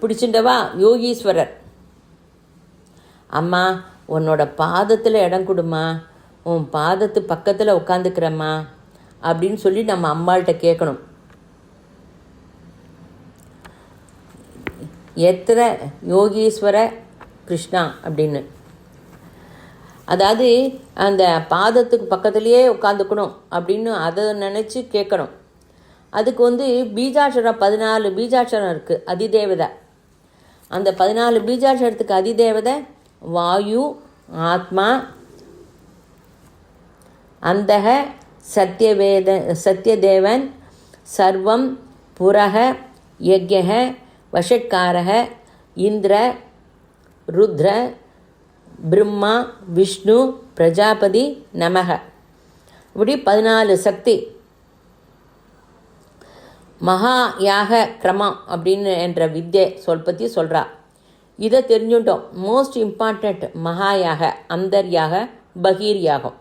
பிடிச்சிட்டவா யோகீஸ்வரர். அம்மா உன்னோட பாதத்தில் இடம் கொடுமா, உன் பாதத்து பக்கத்தில் உட்காந்துக்கிறம்மா அப்படின்னு சொல்லி நம்ம அம்பாள்கிட்ட கேட்கணும். எத்திர யோகீஸ்வர கிருஷ்ணா அப்படின்னு. அதாவது அந்த பாதத்துக்கு பக்கத்துலேயே உட்காந்துக்கணும் அப்படின்னு அதை நினச்சி கேட்கணும். அதுக்கு வந்து பீஜாட்சரம் 14 பீஜாட்சரம் இருக்குது, அதிதேவதை. அந்த 14 பீஜாட்சரத்துக்கு அதிதேவதை வாயு, ஆத்மா, அந்தக, சத்யதேவன், சர்வம், புரக, யக்ஞக, வஷட்காரக, இந்திர, ருத்ர, பிரம்மா, விஷ்ணு, பிரஜாபதி, நமக. இப்படி 14 சக்தி. மகா யாக கிரமம் அப்படின்னு என்ற வித்யை பற்றி சொல்கிறா. இதை தெரிஞ்சுட்டோம். மோஸ்ட் இம்பார்ட்டண்ட் மகாயாக, அந்தர்யாக, பகீர் யாகம்.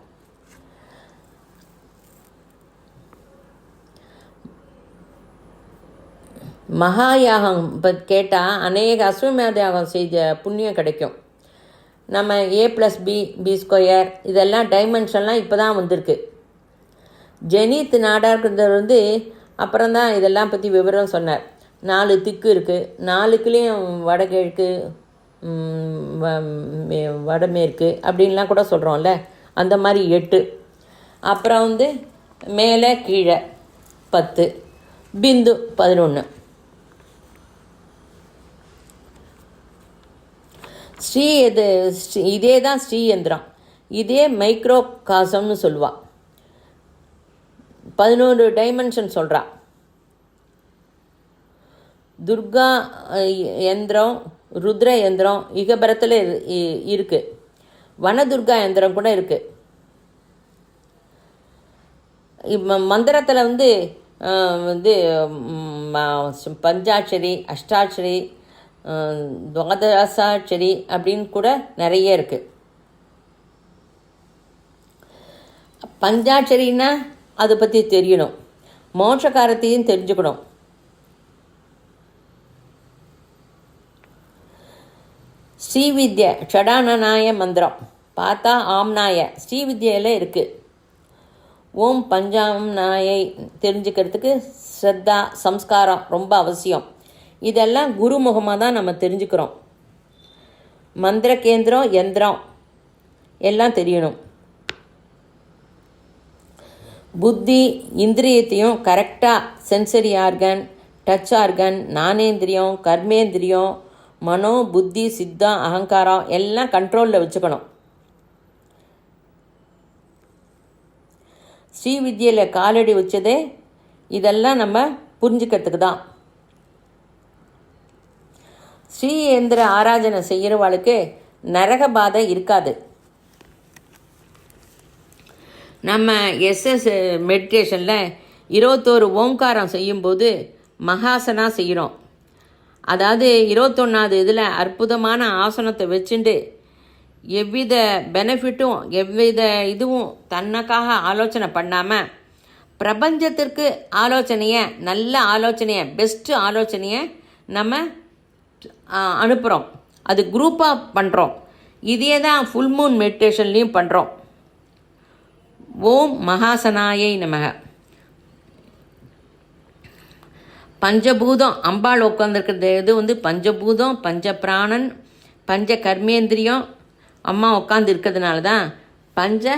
மகாயாகம் இப்போ கேட்டால் அநேக அஸ்வமேத யாகம் செய்த புண்ணியம் கிடைக்கும். நம்ம A+B, B² இதெல்லாம் டைமென்ஷன்லாம் இப்போ தான் வந்திருக்கு. ஜெனித் நாடார்கிறவர் வந்து அப்புறம்தான் இதெல்லாம் பற்றி விவரம் சொன்னார். 4 திக்கு இருக்குது, 4க்குலேயும் வடகிழக்கு, வடமேற்கு அப்படின்லாம் கூட சொல்கிறோம்ல, அந்த மாதிரி 8. அப்புறம் வந்து மேலே கீழே 10, பிந்து 11. இதே தான் ஸ்ரீயந்திரம். இதே மைக்ரோ காசம்னு சொல்லுவாள். 11 டைமென்ஷன் சொல்கிறா. துர்கா யந்திரம், ருத்ர யந்திரம் இகபரத்தில் இருக்குது. வனதுர்கா யந்திரம் கூட இருக்குது. மந்திரத்தில் வந்து பஞ்சாட்சரி, அஷ்டாட்சரி, துவாதசாட்சரி அப்படின்னு கூட நிறைய இருக்குது. பஞ்சாட்சரின்னா அதை பற்றி தெரியணும், மோட்சகாரத்தையும் தெரிஞ்சுக்கணும். ஸ்ரீவித்யா ஷடானநாய மந்திரம் பார்த்தா ஆம்நாய ஸ்ரீவித்யாவில் இருக்குது. ஓம் பஞ்சாம்நாயை தெரிஞ்சுக்கிறதுக்கு ஸ்ரத்தா சம்ஸ்காரம் ரொம்ப அவசியம். இதெல்லாம் குருமுகமாக தான் நம்ம தெரிஞ்சுக்கிறோம். மந்திர கேந்திரம் யந்திரம் எல்லாம் தெரியணும். புத்தி இந்திரியத்தையும் கரெக்டாக சென்சரி ஆர்கன், டச் ஆர்கன், ஞானேந்திரியம், கர்மேந்திரியம், மனோ, புத்தி, சித்தம், அகங்காரம் எல்லாம் கண்ட்ரோலில் வச்சுக்கணும். ஸ்ரீவித்யில் காலடி வச்சதே இதெல்லாம் நம்ம புரிஞ்சுக்கிறதுக்கு தான். ஸ்ரீயந்திர ஆராதனை செய்கிறவாளுக்கு நரக பாதை இருக்காது. நம்ம எஸ்எஸ் மெடிடேஷனில் 21 ஓங்காரம் செய்யும்போது மகாசனா செய்கிறோம். அதாவது 21வது இதில் அற்புதமான ஆசனத்தை வச்சுட்டு எவ்வித பெனிஃபிட்டும் எவ்வித இதுவும் தன்னக்காக ஆலோசனை பண்ணாமல் பிரபஞ்சத்திற்கு ஆலோசனையை, நல்ல ஆலோசனையை, பெஸ்ட்டு ஆலோசனையை நம்ம அனுப்புகிறோம். அது குரூப்பாக பண்ணுறோம். இதே தான் ஃபுல் மூன் மெடிடேஷன்லேயும் பண்ணுறோம். ஓம் மகாசனாயை நமக. பஞ்சபூதம் அம்பாள் உட்காந்துருக்கிறது இது பஞ்சபூதம், பஞ்ச பிராணன், பஞ்ச கர்மேந்திரியம் அம்மா உட்காந்து இருக்கிறதுனால தான் பஞ்ச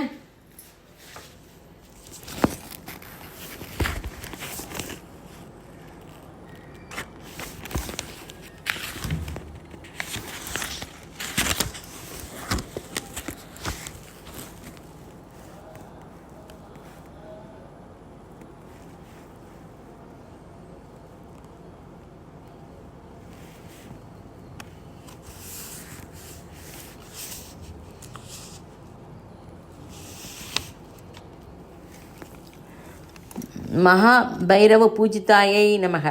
மகா பைரவ பூஜிதாயை நமக.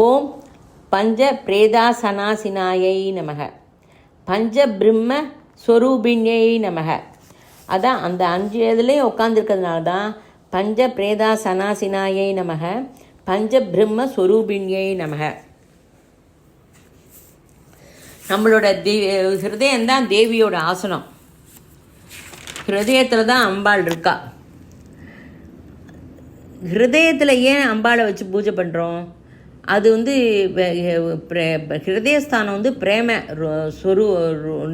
ஓம் பஞ்ச பிரேதாசனாசினாயை நமக. பஞ்ச பிரம்ம ஸ்வரூபிணியை நமக. அதான் அந்த 5 இதுலேயும் உட்காந்துருக்கிறதுனால தான் பஞ்ச பிரேதாசனாசினாயை நமக, பஞ்ச பிரம்ம ஸ்வரூபிணியை நமக. நம்மளோட ஹிருதயம்தான் தேவியோட ஆசனம். ஹிருதயத்தில் தான் அம்பாள் இருக்கா. ஹிருதயத்தில் ஏன் அம்பாளை வச்சு பூஜை பண்ணுறோம்? அது ஹிருதயஸ்தானம் பிரேம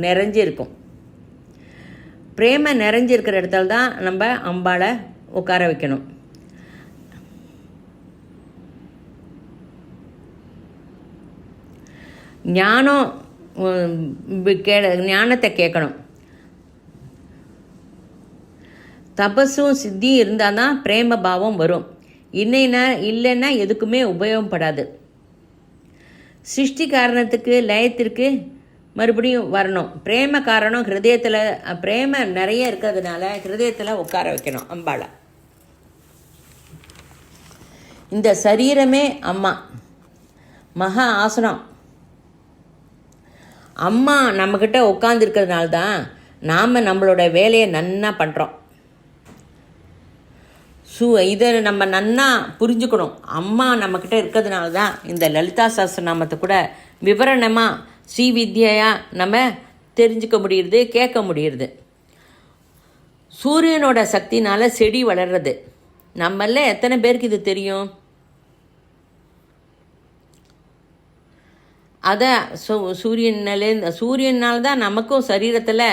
நிறைஞ்சு இருக்கும். பிரேம நிறைஞ்சிருக்கிற இடத்துல தான் நம்ம அம்பாளை உட்கார வைக்கணும். ஞானம் ஞானத்தை கேட்கணும். தபஸும் சித்தியும் இருந்தால் தான் பிரேம பாவம் வரும். இல்லைன்னா எதுக்குமே உபயோகப்படாது. சிருஷ்டி காரணத்துக்கு லயத்திற்கு மறுபடியும் வரணும். பிரேம காரணம் ஹிருதயத்தில், பிரேம நிறைய இருக்கிறதுனால ஹிருதயத்தில் உட்கார வைக்கணும் அம்பாளை. இந்த சரீரமே அம்மா, மகா ஆசனம். அம்மா நம்மக்கிட்ட உட்காந்துருக்கிறதுனால தான் நாம் நம்மளோட வேலையை நன்னா பண்ணுறோம். இதை நம்ம நன்னா புரிஞ்சுக்கணும். அம்மா நம்மக்கிட்ட இருக்கிறதுனால தான் இந்த லலிதா சஹஸ்ரநாமத்தை கூட விவரணமாக ஸ்ரீவித்யாக நம்ம தெரிஞ்சுக்க முடியுது, கேட்க முடியுது. சூரியனோட சக்தினால் செடி வளர்றது. நம்மள எத்தனை பேருக்கு இது தெரியும்? அதை சூரியனால் தான் நமக்கும் சரீரத்தில்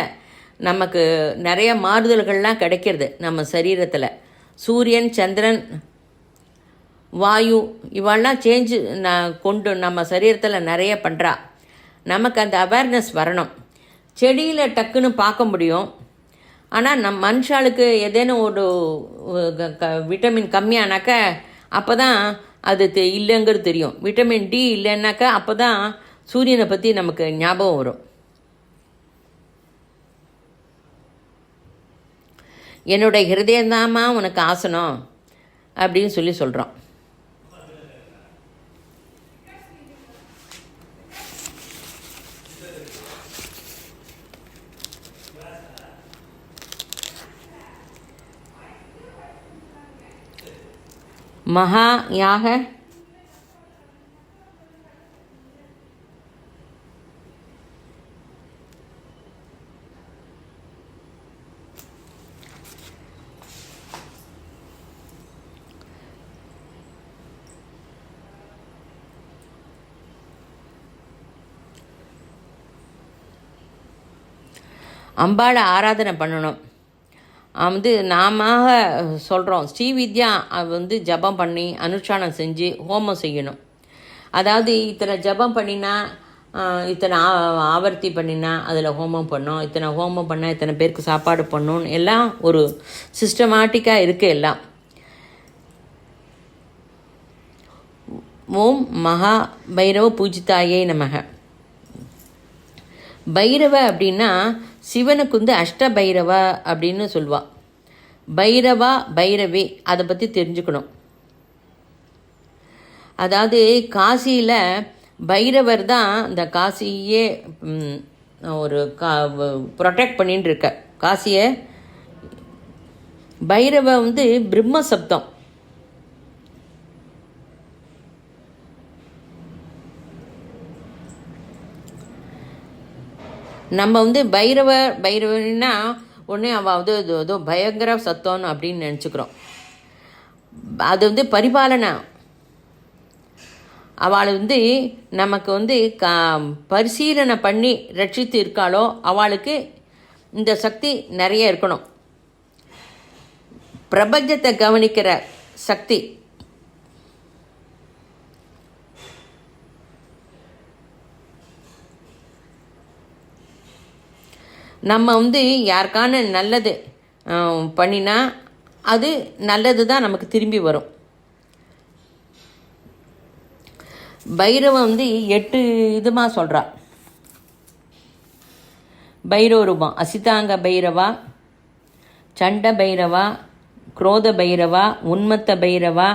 நமக்கு நிறைய மாறுதல்கள்லாம் கிடைக்கிறது. நம்ம சரீரத்தில் சூரியன், சந்திரன், வாயு இவெல்லாம் சேஞ்சு கொண்டு நம்ம சரீரத்தில் நிறைய பண்ணுறா. நமக்கு அந்த அவேர்னஸ் வரணும். செடியில் டக்குன்னு பார்க்க முடியும். ஆனால் மனுஷாளுக்கு ஏதேனும் ஒரு விட்டமின் கம்மியானாக்கா அப்போ தான் அது இல்லைங்கிறது தெரியும். விட்டமின் டி இல்லைன்னாக்கா அப்போ தான் சூரியனை பற்றி நமக்கு ஞாபகம் வரும். என்னுடைய ஹிருதயந்தாமா உனக்கு ஆசனம். அப்படின்னு சொல்லி சொல்கிறோம். மகா யாக அம்பாளை ஆராதனை பண்ணணும். நாம சொல்கிறோம் ஸ்ரீவித்யா ஜபம் பண்ணி அனுஷ்டானம் செஞ்சு ஹோமம் செய்யணும். அதாவது இத்தனை ஜபம் பண்ணினா, இத்தனை ஆவர்த்தி பண்ணினா அதில் ஹோமம் பண்ணோம், இத்தனை ஹோமம் பண்ணால் இத்தனை பேருக்கு சாப்பாடு பண்ணணும், எல்லாம் ஒரு சிஸ்டமேட்டிக்காக இருக்குது எல்லாம். ஓம் மகா பைரவ பூஜிதாயே நமக. பைரவ அப்படின்னா சிவனுக்கு அஷ்ட பைரவ அப்படின்னு சொல்லுவாள். பைரவா பைரவி அதை பற்றி தெரிஞ்சுக்கணும். அதாவது காசியில் பைரவர் தான் இந்த காசியே ஒரு ப்ரொடெக்ட் பண்ணின்னு இருக்க காசியை. பைரவ பிரம்ம சப்தம். நம்ம பைரவன்னா உடனே அவள் ஏதோ பயங்கர சத்தம் அப்படின்னு நினச்சிக்கிறோம். அது பரிபாலனை. அவளை நமக்கு பரிசீலனை பண்ணி ரட்சித்து இருக்காளோ அவளுக்கு இந்த சக்தி நிறைய இருக்கணும். பிரபஞ்சத்தை கவனிக்கிற சக்தி. நம்ம யாருக்கான நல்லது பண்ணினா அது நல்லது தான் நமக்கு திரும்பி வரும். பைரவம் 8 இதுமாக சொல்கிறா. பைரவ ரூபம் அசிதாங்க பைரவா, சண்ட பைரவா, குரோத பைரவா, உன்மத்த பைரவா,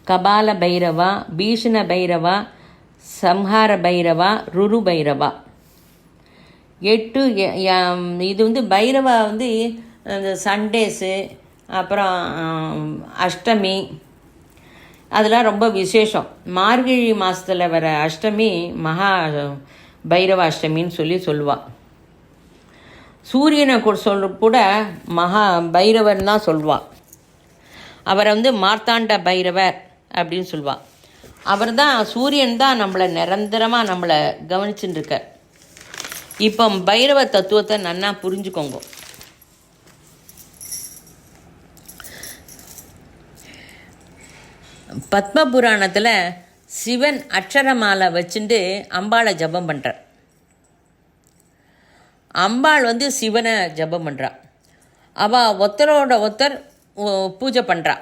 கபால பைரவா, பீஷண பைரவா, சம்ஹார பைரவா, ருரு பைரவா. 8 இது பைரவா இந்த சண்டேஸு, அப்புறம் அஷ்டமி, அதெல்லாம் ரொம்ப விசேஷம். மார்கழி மாதத்தில் வர அஷ்டமி மகா பைரவ அஷ்டமின்னு சொல்லுவாள். சூரியனை கூட மகா பைரவன் தான் சொல்லுவாள். அவரை மார்த்தாண்ட பைரவர் அப்படின்னு சொல்லுவாள். அவர் தான் சூரியன் தான் நம்மளை நிரந்தரமாக நம்மளை கவனிச்சுட்டு இருக்கார். இப்போ பைரவ தத்துவத்தை நன்னா புரிஞ்சுக்கோங்க. பத்ம புராணத்தில் சிவன் அக்ஷரமாலை வச்சுட்டு அம்பாளை ஜபம் பண்ணுறார். அம்பாள் சிவனை ஜபம் பண்ணுறா. அவள் ஒருத்தரோட ஒருத்தர் பூஜை பண்ணுறா.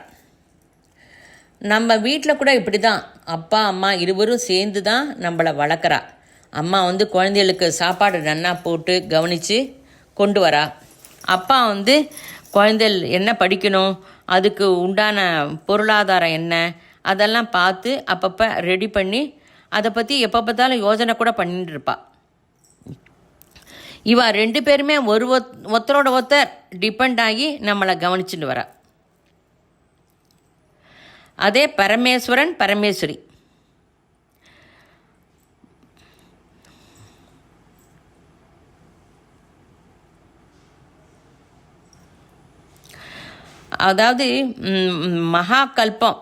நம்ம வீட்டில் கூட இப்படி தான் அப்பா அம்மா இருவரும் சேர்ந்து தான் நம்மளை வளர்க்குறா. அம்மா குழந்தைகளுக்கு சாப்பாடு நன்னா போட்டு கவனித்து கொண்டு வரா. அப்பா குழந்தைகள் என்ன படிக்கணும், அதுக்கு உண்டான பொருளாதாரம் என்ன, அதெல்லாம் பார்த்து அப்பப்போ ரெடி பண்ணி அதை பற்றி எப்போ பார்த்தாலும் யோசனை கூட பண்ணிட்டு இருப்பா. இவா 2 பேருமே ஒருத்தரோட ஒருத்தர் டிபெண்ட் ஆகி நம்மளை கவனிச்சுட்டு வரா. அதே பரமேஸ்வரன் பரமேஸ்வரி. அதாவது மகா கல்பம்,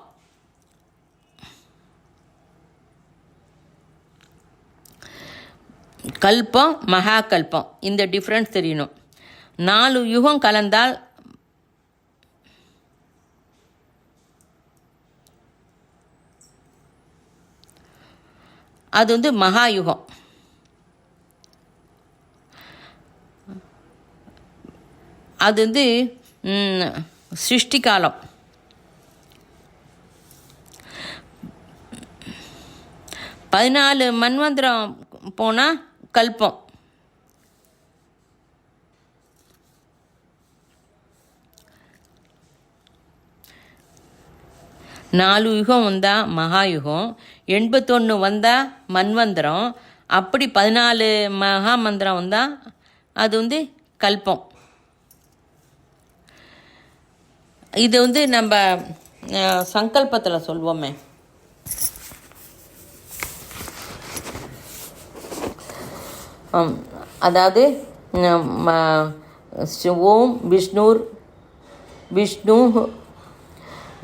கல்பம் மகா கல்பம், இந்த டிஃப்ரென்ஸ் தெரியணும். 4 யுகம் கலந்தால் அது மகா யுகம். அது சிருஷ்டி காலம். 14 மன்வந்திரம் போனால் கல்பம். 4 யுகம் வந்தால் மகாயுகம், 81 வந்தால் மன்வந்திரம், அப்படி 14 மகா மந்திரம் வந்தால் அது வந்து கல்பம். இது வந்து நம்ம சங்கல்பத்தில் சொல்வோமே. அதாவது ஓம்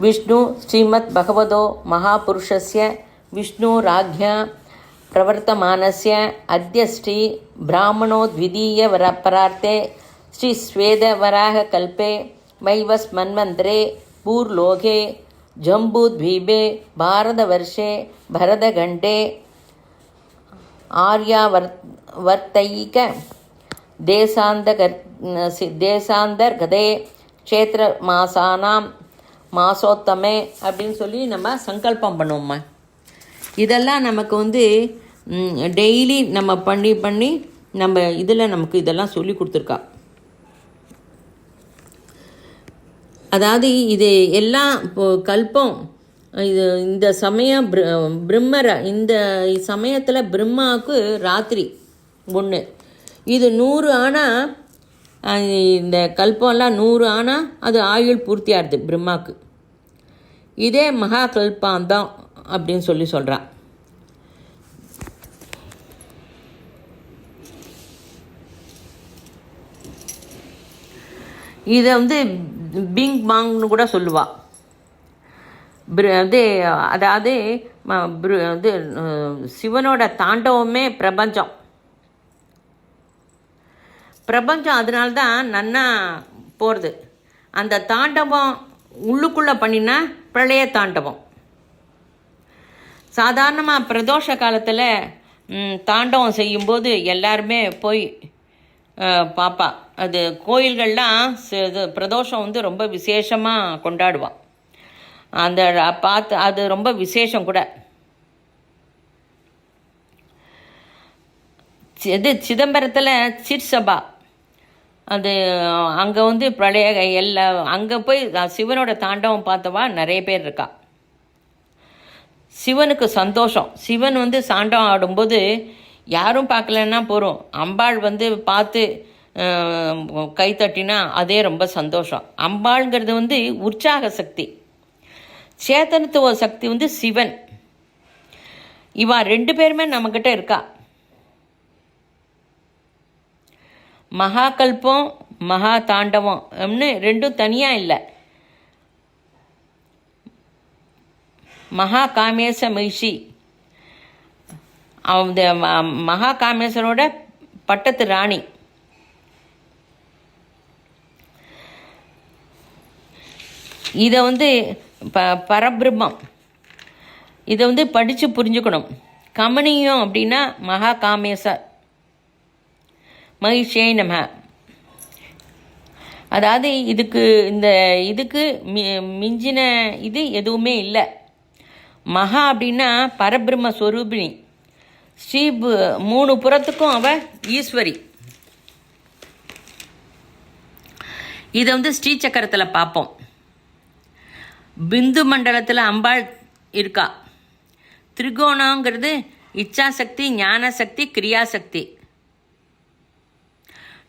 விஷ்ணு ஸ்ரீமத் பகவதோ மகாபுருஷஸ்ய விஷ்ணுராஜ்ஞா பிரவர்த்தமானஸ்ய அத்ய ஸ்ரீ பிராமணோ த்விதீய பரார்த்தே ஸ்ரீ ஸ்வேதவராக கல்பே வைவஸ் மன்வந்திரே பூர்லோகே ஜம்பூத்வீபே பாரதவர்ஷே பரதகண்டே ஆர்யாவர்த்தைக தேசாந்தர்கதே க்ஷேத்திர மாசானாம் மாசோத்தமே அப்படின்னு சொல்லி நம்ம சங்கல்பம் பண்ணுவோம்மா. இதெல்லாம் நமக்கு வந்து டெய்லி நம்ம பண்ணி நம்ம இதில் நமக்கு இதெல்லாம் சொல்லி கொடுத்துருக்கா. அதாவது இது எல்லாம் இப்போது கல்பம். இது இந்த சமயம் இந்த சமயத்தில் பிரம்மாவுக்கு ராத்திரி 1. இது 100 ஆனால் இந்த கல்பம்லாம் 100 ஆனால் அது ஆயுள் பூர்த்தியாகுது பிரம்மாவுக்கு. இதே மகா கல்பாந்தான் அப்படின்னு சொல்கிறான். இதை வந்து பிங் பாங்னு கூட சொல்லுவாள். அதாவது சிவனோட தாண்டவமே பிரபஞ்சம். அதனால்தான் நன்னா போகிறது. அந்த தாண்டவம் உள்ளுக்குள்ளே பண்ணினா பிரளய தாண்டவம். சாதாரணமாக பிரதோஷ காலத்தில் தாண்டவம் செய்யும்போது எல்லாருமே போய் பாப்பா. அது கோயில்கள்லாம் பிரதோஷம் வந்து ரொம்ப விசேஷமாக கொண்டாடுவான். அந்த பார்த்து அது ரொம்ப விசேஷம் கூட. சிதம்பரத்தில் சிற்சபா, அது அங்கே வந்து பிரளய அங்கே போய் சிவனோட தாண்டவம் பார்த்தவா நிறைய பேர் இருக்கா. சிவனுக்கு சந்தோஷம். சிவன் வந்து தாண்டவம் ஆடும்போது யாரும் பார்க்கலன்னா போகிறோம், அம்பாள் வந்து பார்த்து கைத்தட்டினா அதே ரொம்ப சந்தோஷம். அம்பாள்ங்கிறது வந்து உற்சாக சக்தி, சேத்தனத்துவ சக்தி வந்து சிவன். இவா 2 பேருமே நம்மக்கிட்ட இருக்கா. மகாகல்பம் மகா தாண்டவம் அப்படின்னு 2 தனியாக இல்லை. மகா காமேச மகிஷி, அந்த மகா காமேஸ்வரோட பட்டத்து ராணி. இதை வந்து பரபிரம்மம். இதை வந்து படித்து புரிஞ்சுக்கணும். கமனியம் அப்படின்னா மகா காமேச மகிஷே நம. அதாவது இதுக்கு மிஞ்சின இது எதுவுமே இல்லை. மகா அப்படின்னா பரபிரம்ம ஸ்வரூபிணி. ஸ்ரீ 3 புறத்துக்கும் அவ ஈஸ்வரி. இதை வந்து ஸ்ரீசக்கரத்தில் பார்ப்போம். பிந்து மண்டலத்தில் அம்பாள் இருக்கா. திரிகோணங்கிறது இச்சாசக்தி, ஞானசக்தி, கிரியாசக்தி.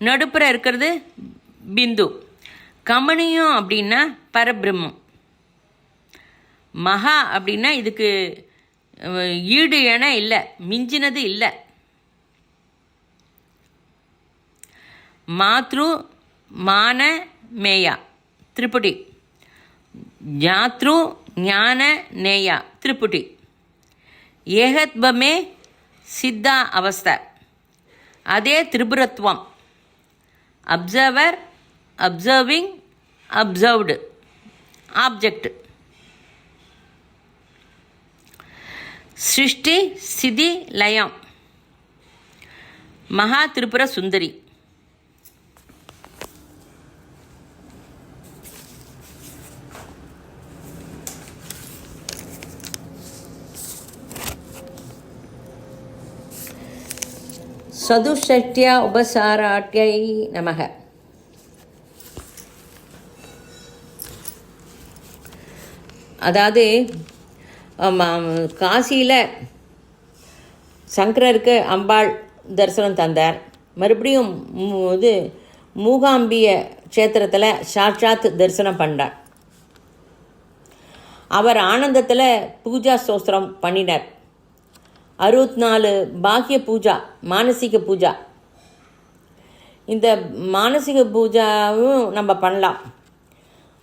நடுப்புற இருக்கிறது பிந்து. கமனியம் அப்படின்னா பரபிரம்மம். மகா அப்படின்னா இதுக்கு ஈடு என இல்லை, மிஞ்சினது இல்லை. மாத்ரு மான மேயா திரிபுடி, ஞாத்ரு ஞான நேயா திரிபுடி. ஏகத்வமே சித்தா அவஸ்தை, அதே திரிபுரத்துவம். Observer, observing, observed, object. சிருஷ்டி சிதி லயம். மகா திரிபுர சுந்தரி. சதுஷ்டயா உபசாராட்யை நமக. அதாவது காசியில் சங்கரருக்கு அம்பாள் தரிசனம் தந்தார். மறுபடியும் இது மூகாம்பிய க்ஷேத்திரத்தில் சாட்சாத் தரிசனம் பண்ணார். அவர் ஆனந்தத்தில் பூஜா ஸ்தோத்திரம் பண்ணினார். 64 பாக்கிய பூஜா, மானசீக பூஜா. இந்த மானசீக பூஜாவும் நம்ம பண்ணலாம்.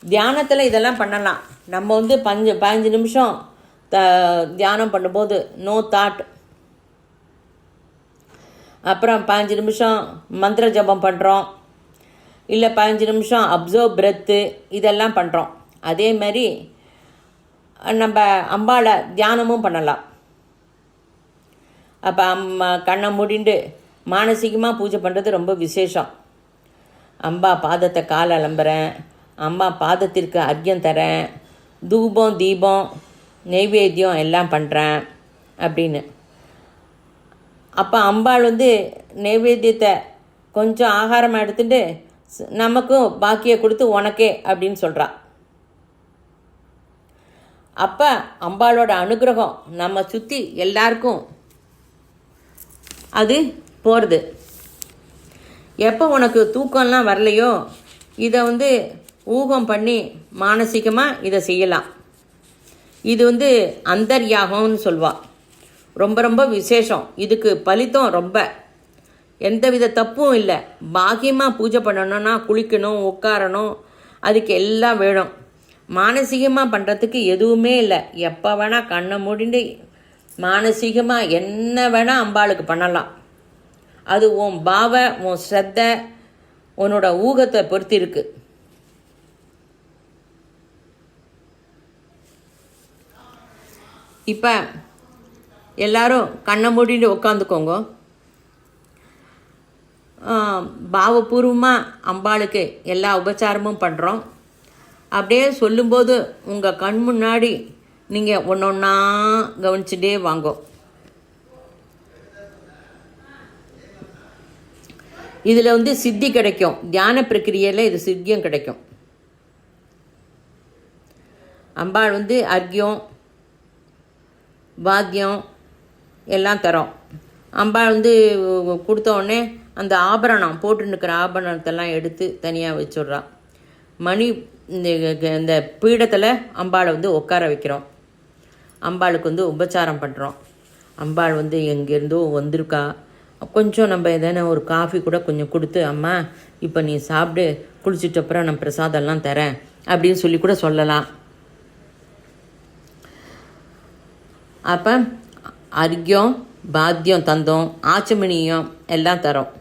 தியானத்தில் இதெல்லாம் பண்ணலாம். நம்ம 15 நிமிஷம் தியானம் பண்ணும்போது நோ தாட், அப்புறம் 15 நிமிஷம் மந்திர ஜபம் பண்ணுறோம், இல்லை 15 நிமிஷம் அப்சர்வ் பிரெத்து, இதெல்லாம் பண்ணுறோம். அதே மாதிரி நம்ம அம்பாளை தியானமும் பண்ணலாம். அப்போ கண்ணை மூடிண்டு மானசீகமாக பூஜை பண்ணுறது ரொம்ப விசேஷம். அம்பா பாதத்தை கால் அலம்புறேன், அம்மா பாதத்திற்கு அர்க்கியம் தரேன், தூபம் தீபம் நெய்வேத்தியம் எல்லாம் பண்ணுறேன் அப்படின்னு. அப்போ அம்பாள் நெய்வேத்தியத்தை கொஞ்சம் ஆகாரமாக எடுத்துட்டு நமக்கும் பாக்கியை கொடுத்து உனக்கே அப்படின்னு சொல்கிறா. அப்போ அம்பாளோட அனுகிரகம் நம்ம சுற்றி எல்லாருக்கும் அது போகிறது. எப்போ உனக்கு தூக்கம்லாம் வரலையோ இதை ஊகம் பண்ணி மானசீகமாக இதை செய்யலாம். இது அந்தர்யாகம்னு சொல்லுவாள். ரொம்ப ரொம்ப விசேஷம். இதுக்கு பலித்தம் ரொம்ப, எந்தவித தப்பும் இல்லை. பாக்கியமாக பூஜை பண்ணணும்னா குளிக்கணும், உட்காரணும், அதுக்கு எல்லாம் வேணும். மானசீகமாக பண்ணுறதுக்கு எதுவுமே இல்லை. எப்போ வேணால் கண்ணை மூடிண்டு மானசீகமாக என்ன வேணால் அம்பாளுக்கு பண்ணலாம். அது உன் பாவ, உன் ஸ்ரத்த, உன்னோட ஊகத்தை பொறுத்து இருக்கு. இப்போ எல்லாரும் கண்ணை மூடிட்டு உட்காந்துக்கோங்க. பாவபூர்வமாக அம்பாளுக்கு எல்லா உபச்சாரமும் பண்ணுறோம். அப்படியே சொல்லும்போது உங்கள் கண் முன்னாடி நீங்கள் ஒன்றா கவனிச்சுட்டே வாங்கோ. இதில் சித்தி கிடைக்கும். தியான பிரக்கிரியில் இது சித்தியம் கிடைக்கும். அம்பாள் அர்க்கியம் வாத்தியம் எல்லாம் தரோம். அம்பாள் கொடுத்த உடனே அந்த ஆபரணம் போட்டுருக்கிற ஆபரணத்தெல்லாம் எடுத்து தனியாக வச்சுட்றா. மணி இந்த பீடத்தில் அம்பாளை உட்கார வைக்கிறோம். அம்பாளுக்கு உபச்சாரம் பண்ணுறோம். அம்பாள் எங்கேருந்தோ வந்திருக்கா, கொஞ்சம் நம்ம எதனா ஒரு காஃபி கூட கொஞ்சம் கொடுத்து, அம்மா இப்போ நீ சாப்பிடு, குளிச்சுட்டு அப்புறம் நான் பிரசாதம்லாம் தரேன் அப்படின்னு சொல்லி கூட சொல்லலாம். அப்போ அர்க்கியம் பாத்தியம் தந்தோம், ஆச்சமணியம் எல்லாம் தரோம்.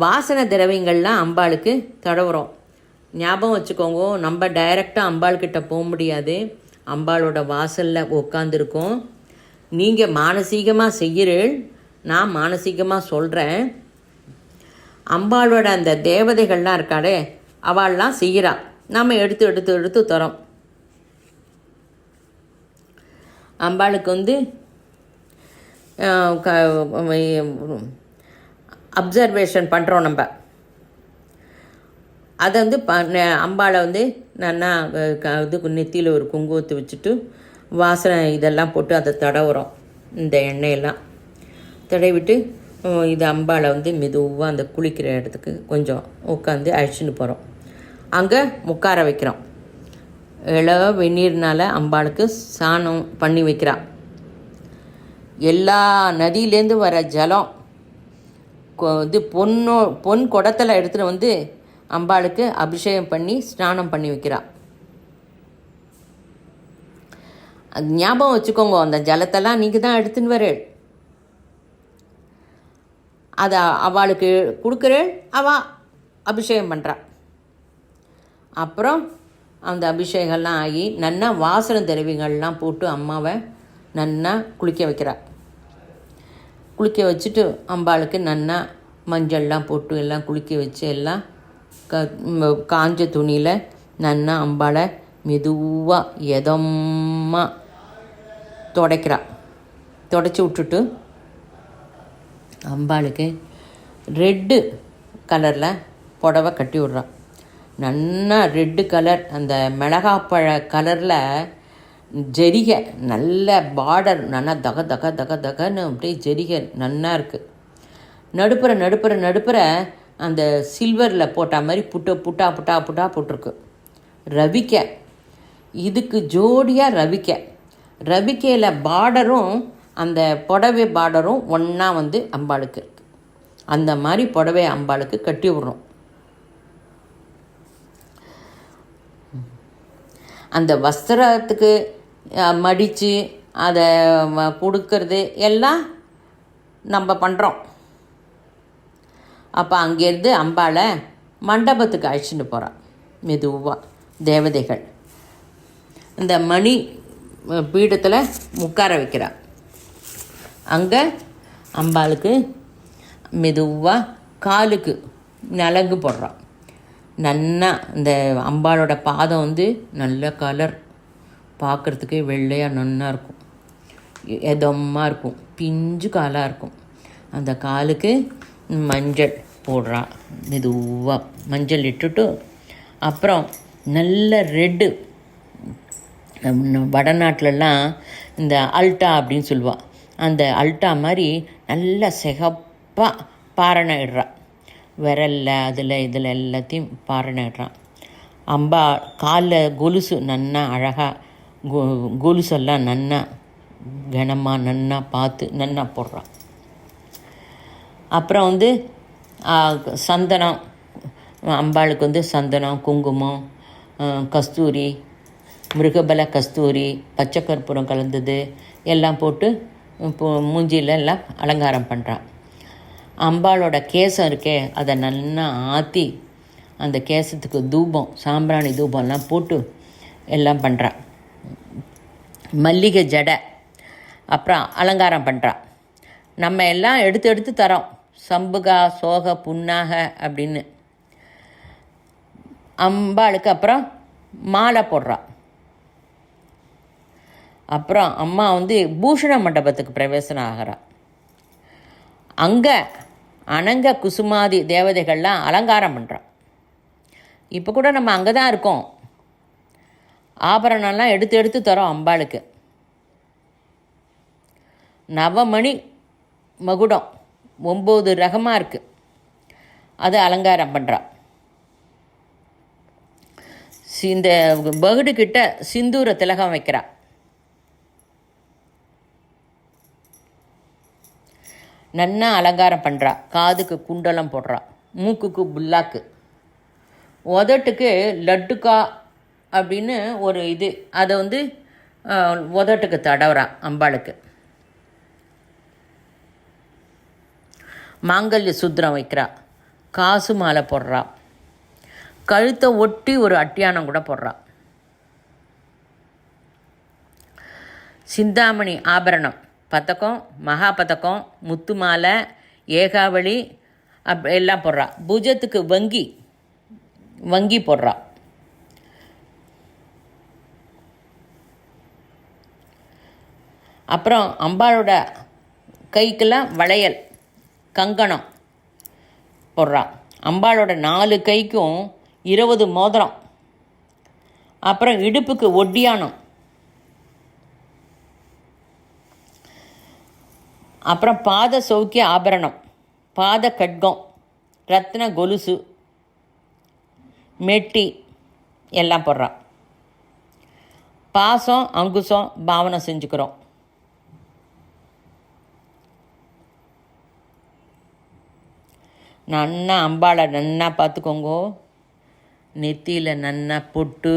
வாசனை திரவியங்கள்லாம் அம்பாளுக்கு தடவுறோம். ஞாபகம் வச்சுக்கோங்க, நம்ம டைரெக்டாக அம்பாள்கிட்ட போக முடியாது. அம்பாளோட வாசலில் உட்காந்துருக்கோம். நீங்கள் மானசீகமாக செய்கிறீள், நான் மானசீகமாக சொல்கிறேன். அம்பாளோட அந்த தேவதைகள்லாம் இருக்காடே, அவள்லாம் செய்கிறா. நம்ம எடுத்து எடுத்து எடுத்து தரோம். அம்பாளுக்கு அப்சர்வேஷன் பண்ணுறோம். நம்ம அதை அம்பாளை நல்லா நெத்தியில் ஒரு குங்குமத்தை வச்சுட்டு வாசனை இதெல்லாம் போட்டு அதை தடவுறோம். இந்த எண்ணெயெல்லாம் தடவிட்டு இது அம்பாளை மெதுவாக அந்த குளிக்கிற இடத்துக்கு கொஞ்சம் உட்காந்து அழிச்சுன்னு போகிறோம். அங்கே உட்கார வைக்கிறோம். வெந்நீர்னால் அம்பாளுக்கு சாணம் பண்ணி வைக்கிறா. எல்லா நதியிலேருந்து வர ஜலம் பொன் குடத்தில் எடுத்துகிட்டு அம்பாளுக்கு அபிஷேகம் பண்ணி ஸ்நானம் பண்ணி வைக்கிறா. அது ஞாபகம் வச்சுக்கோங்க, அந்த ஜலத்தெல்லாம் நீங்கள் தான் எடுத்துன்னு வரேள். அதை அவளுக்கு கொடுக்குறேள், அவள் அபிஷேகம் பண்ணுறா. அப்புறம் அந்த அபிஷேகம்லாம் ஆகி நல்லா வாசனை திரவியங்கள்லாம் போட்டு அம்மாவை நல்லா குளிக்க வைக்கிறா. குளிக்க வச்சுட்டு அம்பாளுக்கு நல்லா மஞ்சள்லாம் போட்டு எல்லாம் குளிக்க வச்சு எல்லாம் காஞ்ச துணியில் நல்லா அம்பாளை மெதுவாக எதமாக துடைக்கிறா. துடைச்சி விட்டுட்டு அம்பாளுக்கு ரெட்டு கலரில் புடவை கட்டி விட்றா. நன்னா ரெட்டு கலர், அந்த மிளகாப்பழ கலரில் ஜரிகை, நல்ல பார்டர், நல்லா தக தக தக தகன்னு அப்படியே ஜரிகை நன்னா இருக்குது. நடுப்புற அந்த சில்வரில் போட்ட மாதிரி புட்டா போட்டிருக்கு. ரவிக்கை, இதுக்கு ஜோடியாக ரவிக்கையில் பார்டரும் அந்த புடவை பார்டரும் ஒன்றா வந்து அம்பாளுக்கு இருக்குது. அந்த மாதிரி புடவை அம்பாளுக்கு கட்டி விடுறோம். அந்த வஸ்திரத்துக்கு மடித்து அதை கொடுக்கறது எல்லாம் நம்ம பண்ணுறோம். அப்போ அங்கேருந்து அம்பாளை மண்டபத்துக்கு அழைச்சிட்டு போகிறான் மெதுவாக தேவதைகள். இந்த மணி பீடத்தில் உட்கார வைக்கிறாள். அங்கே அம்பாளுக்கு மெதுவாக காலுக்கு நலங்கு போடுறான். நன்னா இந்த அம்பாளோட பாதம் வந்து நல்ல கலர், பார்க்குறதுக்கே வெள்ளையாக நன்னா இருக்கும், எதமாக இருக்கும், பிஞ்சு காலாக இருக்கும். அந்த காலுக்கு மஞ்சள் போடுறான். மெதுவாக மஞ்சள் இட்டுட்டு அப்புறம் நல்ல ரெட்டு, வடநாட்டிலலாம் இந்த அல்ட்டா அப்படின்னு சொல்லுவாள், அந்த அல்ட்டா மாதிரி நல்ல சிகப்பாக பாரணை இடுறான். விரலில் இதில் எல்லாத்தையும் பாரணை இடுறான். அம்பா காலில் கொலுசு நன்னா அழகாக கொலுசெல்லாம் நன்னா கனமாக நன்னா பார்த்து நன்னா போடுறான். அப்புறம் வந்து சந்தனம், அம்பாளுக்கு வந்து சந்தனம், குங்குமம், கஸ்தூரி, மிருகபல கஸ்தூரி, பச்சை கற்பூரம் கலந்தது எல்லாம் போட்டு மூஞ்சியில் எல்லாம் அலங்காரம் பண்ணுறான். அம்பாளோட கேசம் இருக்கே, அதை நல்லா ஆற்றி அந்த கேசத்துக்கு தூபம், சாம்பிராணி தூபம்லாம் போட்டு எல்லாம் பண்ணுறான். மல்லிகை ஜடை அப்புறம் அலங்காரம் பண்ணுறான். நம்ம எல்லாம் எடுத்து தரோம், சம்புகா சோக புன்னாக அப்படின்னு. அம்பாளுக்கு அப்புறம் மாலை போடுறான். அப்புறம் அம்மா வந்து பூஷண மண்டபத்துக்கு பிரவேசனம் ஆகிறான். அங்கே அனங்க குசுமாதி தேவதைகள்லாம் அலங்காரம் பண்ணுறான். இப்போ கூட நம்ம அங்கே தான் இருக்கோம். ஆபரணம்லாம் எடுத்து தரோம் அம்பாளுக்கு. நவமணி மகுடம் 9 ரகமாக இருக்குது, அது அலங்காரம் பண்ணுறான். இந்த பகுடுக்கிட்ட சிந்தூர திலகம் வைக்கிறா. நன்னா அலங்காரம் பண்ணுறா. காதுக்கு குண்டலம் போடுறா, மூக்குக்கு புல்லாக்கு, உதட்டுக்கு லட்டுக்கா அப்படின்னு ஒரு இது, அதை வந்து உதட்டுக்கு தடவுறா அம்பாளுக்கு. மாங்கல்ய சூத்திரம் வைக்கிறா, காசு மாலை போடுறா, கழுத்தை ஒட்டி ஒரு அட்டியானம் கூட போடுறா. சிந்தாமணி ஆபரணம், பதக்கம், மகா பதக்கம், முத்து மாலை, ஏகாவளி எல்லாம் போடுறா. பூஜத்துக்கு வங்கி போடுறா. அப்புறம் அம்பாளோட கைக்கெல்லாம் வளையல், கங்கணம் போடுறா. அம்பாளோட 4 கைக்கும் 20 மோதிரம். அப்புறம் இடுப்புக்கு ஒட்டியானம். அப்புறம் பாத சௌக்கிய ஆபரணம், பாத கட்கம், ரத்ன கொலுசு, மெட்டி எல்லாம் போடுறான். பாசம் அங்குசம் பாவனை செஞ்சுக்கிறோம். நன்னா அம்பாளை நன்னா பார்த்துக்கோங்கோ. நெத்தியில் நன்னா பொட்டு,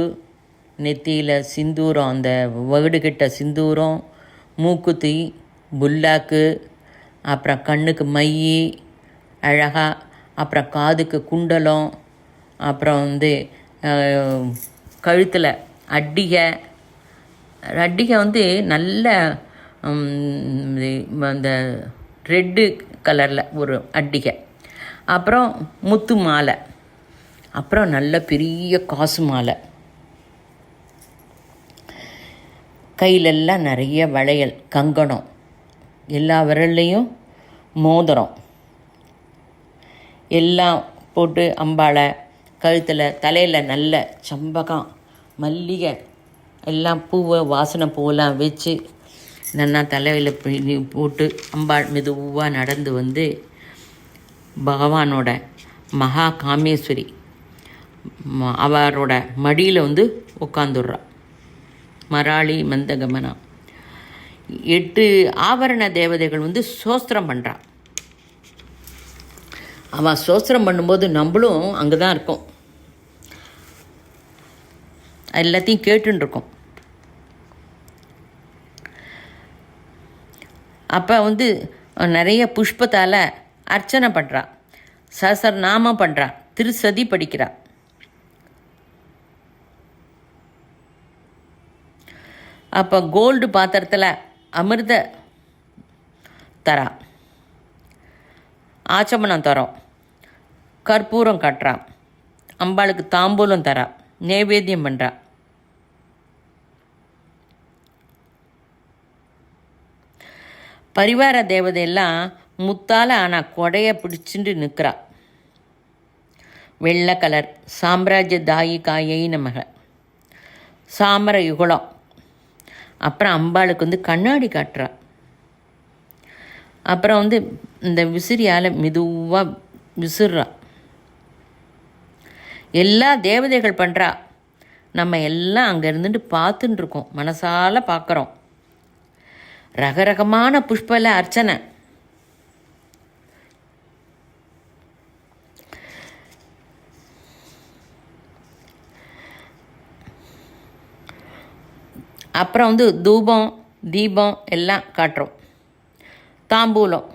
நெத்தியில் சிந்தூரம், அந்த வகுடுகிட்ட சிந்தூரம், மூக்குத்தி, புல்லாக்கு, அப்புறம் கண்ணுக்கு மை அழகாக, அப்புறம் காதுக்கு குண்டலம், அப்புறம் வந்து கழுத்தில் அட்டிகை வந்து நல்ல அந்த ரெட்டு கலரில் ஒரு அட்டிகை, அப்புறம் முத்து மாலை, அப்புறம் நல்ல பெரிய காசு மாலை, கையிலெல்லாம் நிறைய வளையல், கங்கணம், எல்லா விரல்லையும் மோதிரம் எல்லாம் போட்டு அம்பாளை கழுத்தில் தலையில் நல்ல சம்பகம் மல்லிகை எல்லாம் பூவை வாசனை பூவெல்லாம் வச்சு நல்லா தலையில் போட்டு அம்பாள் மெதுவாக நடந்து வந்து பகவானோட மகா காமேஸ்வரி அவரோட மடியில் வந்து உட்காந்துடுறா. மராளி மந்தகமனா 8 ஆபரண தேவதைகள் வந்து சோஸ்திரம் பண்ணுறா. அவன் சோஸ்திரம் பண்ணும்போது நம்மளும் அங்கே தான் இருக்கோம், எல்லாத்தையும் கேட்டுருக்கோம். அப்போ வந்து நிறைய புஷ்பத்தால் அர்ச்சனை பண்ணுறா, சஹஸ்ரநாமம் பண்ணுறா, திருசதி படிக்கிறா. அப்போ கோல்டு பாத்திரத்தில் அமிர்த தரா, ஆச்சமனம் தரோம், கற்பூரம் கட்டுறா, அம்பாளுக்கு தாம்பூலம் தரா, நைவேத்தியம் பண்ணுறா. பரிவார தேவதையெல்லாம் முத்தால் ஆனால் கொடையை பிடிச்சிட்டு நிற்கிறா. வெள்ளை கலர் சாம்ராஜ்ய தாயி காயை நமக சாமர யுகலம். அப்புறம் அம்பாளுக்கு வந்து கண்ணாடி காட்டுறா. அப்புறம் வந்து இந்த விசிறியால் மெதுவாக விசிறா. எல்லா தேவதைகள் பண்ணுறா. நம்ம எல்லாம் அங்கே இருந்துட்டு பார்த்துட்டு இருக்கோம், மனசால் பார்க்குறோம். ரகரகமான புஷ்பல அர்ச்சனை. அப்புறம் வந்து தூபம் தீபம் எல்லாம் காட்டுறோம். தாம்பூலம்,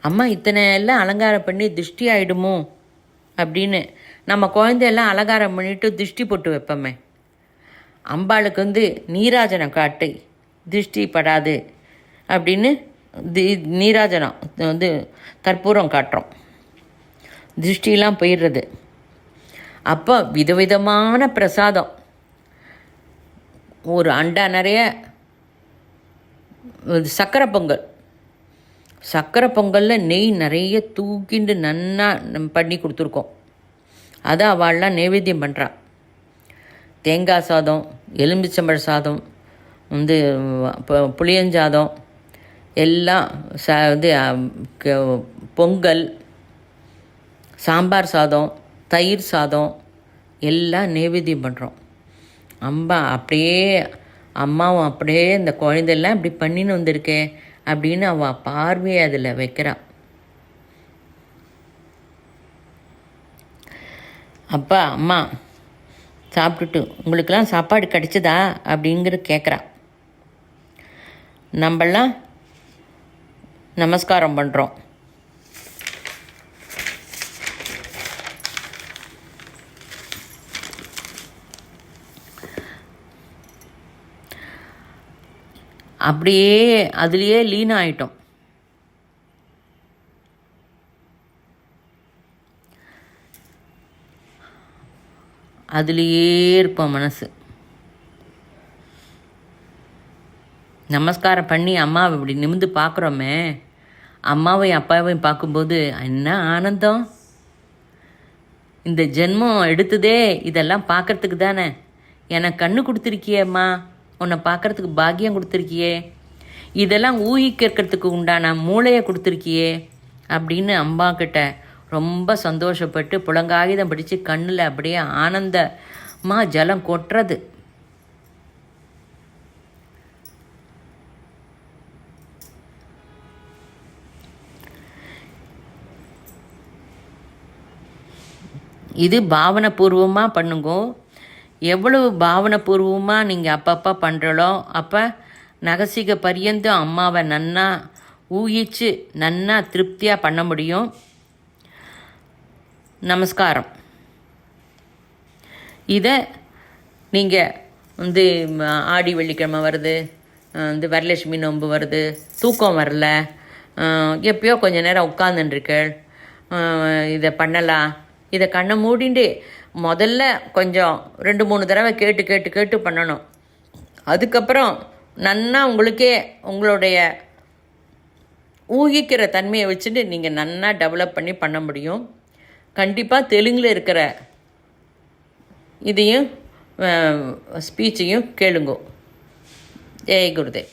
அம்மா இத்தனை எல்லாம் அலங்காரம் பண்ணி திருஷ்டி ஆகிடுமோ அப்படின்னு நம்ம குழந்தையெல்லாம் அலங்காரம் பண்ணிவிட்டு திருஷ்டி போட்டு வைப்போமே. அம்பாளுக்கு வந்து நீராஜனம் காட்டி திருஷ்டி படாது அப்படின்னு நீராஜனம் வந்து கற்பூரம் காட்டுறோம், திருஷ்டிலாம் போயிடுறது. அப்போ விதவிதமான பிரசாதம், ஒரு அண்டா நிறைய சக்கரை பொங்கல், சக்கரை பொங்கலில் நெய் நிறைய தூக்கிண்டு நன்னா பண்ணி கொடுத்துருக்கோம். அதை அவள்லாம் நைவேத்தியம் பண்ணுறா. தேங்காய் சாதம், எலும்பிச்சம்பழ சாதம், வந்து புளியஞ்சாதம் எல்லாம் இது பொங்கல், சாம்பார் சாதம், தயிர் சாதம் எல்லாம் நைவேத்தியம் பண்ணுறோம். அம்மாவும் அப்படியே இந்த குழந்தையெல்லாம் இப்படி பண்ணின்னு வந்திருக்கே அப்படின்னு அவள் பார்வையை அதில் வைக்கிறான். அப்பா அம்மா சாப்பிட்டுட்டு உங்களுக்கெல்லாம் சாப்பாடு கிடைச்சதா அப்படிங்கிற கேட்குறான். நம்மளாம் நமஸ்காரம் பண்ணுறோம். அப்படியே அதுலேயே லீன் ஆகிட்டோம். அதுலேயே இருப்போம் மனசு. நமஸ்காரம் பண்ணி அம்மாவை இப்படி நிமிர்ந்து பார்க்குறோமே, அம்மாவையும் அப்பாவையும் பார்க்கும்போது என்ன ஆனந்தம். இந்த ஜென்மம் எடுத்ததே இதெல்லாம் பார்க்குறதுக்கு தானே. எனக்கு கண்ணு கொடுத்துருக்கியேம்மா, உன்னை பார்க்குறதுக்கு பாக்கியம் கொடுத்துருக்கியே, இதெல்லாம் ஊகிக்கிறதுக்கு உண்டான மூளையை கொடுத்துருக்கியே அப்படின்னு அம்மா கிட்ட ரொம்ப சந்தோஷப்பட்டு புலங்காயுதம் பிடிச்சி கண்ணில் அப்படியே ஆனந்தமாக ஜலம் கொட்டுறது. இது பாவனைபூர்வமாக பண்ணுங்கோ. எவ்வளவு பாவனைபூர்வமாக நீங்கள் அப்பப்போ பண்ணுறளோ அப்போ நகசிக பரியந்தம் அம்மாவை நன்னா ஊகிச்சு நன்னா திருப்தியாக பண்ண முடியும். நமஸ்காரம். இதை நீங்கள் வந்து ஆடி வெள்ளிக்கிழமை வருது, வந்து வரலட்சுமி நோன்பு வருது, தூக்கம் வரல, எப்பயோ கொஞ்சம் நேரம் உட்காந்துருக்கள், இதை பண்ணலாம். இதை கண்ணை மூடிண்டு முதல்ல கொஞ்சம் 2-3 தடவை கேட்டு கேட்டு கேட்டு பண்ணணும். அதுக்கப்புறம் நன்னா உங்களுக்கே உங்களுடைய ஊகிக்கிற தன்மையை வச்சுட்டு நீங்கள் நன்னா டெவலப் பண்ணி பண்ண முடியும். கண்டிப்பாக தெலுங்கில் இருக்கிற இதையும் ஸ்பீச்சையும் கேளுங்கோ. ஜெய் குருதேவ்.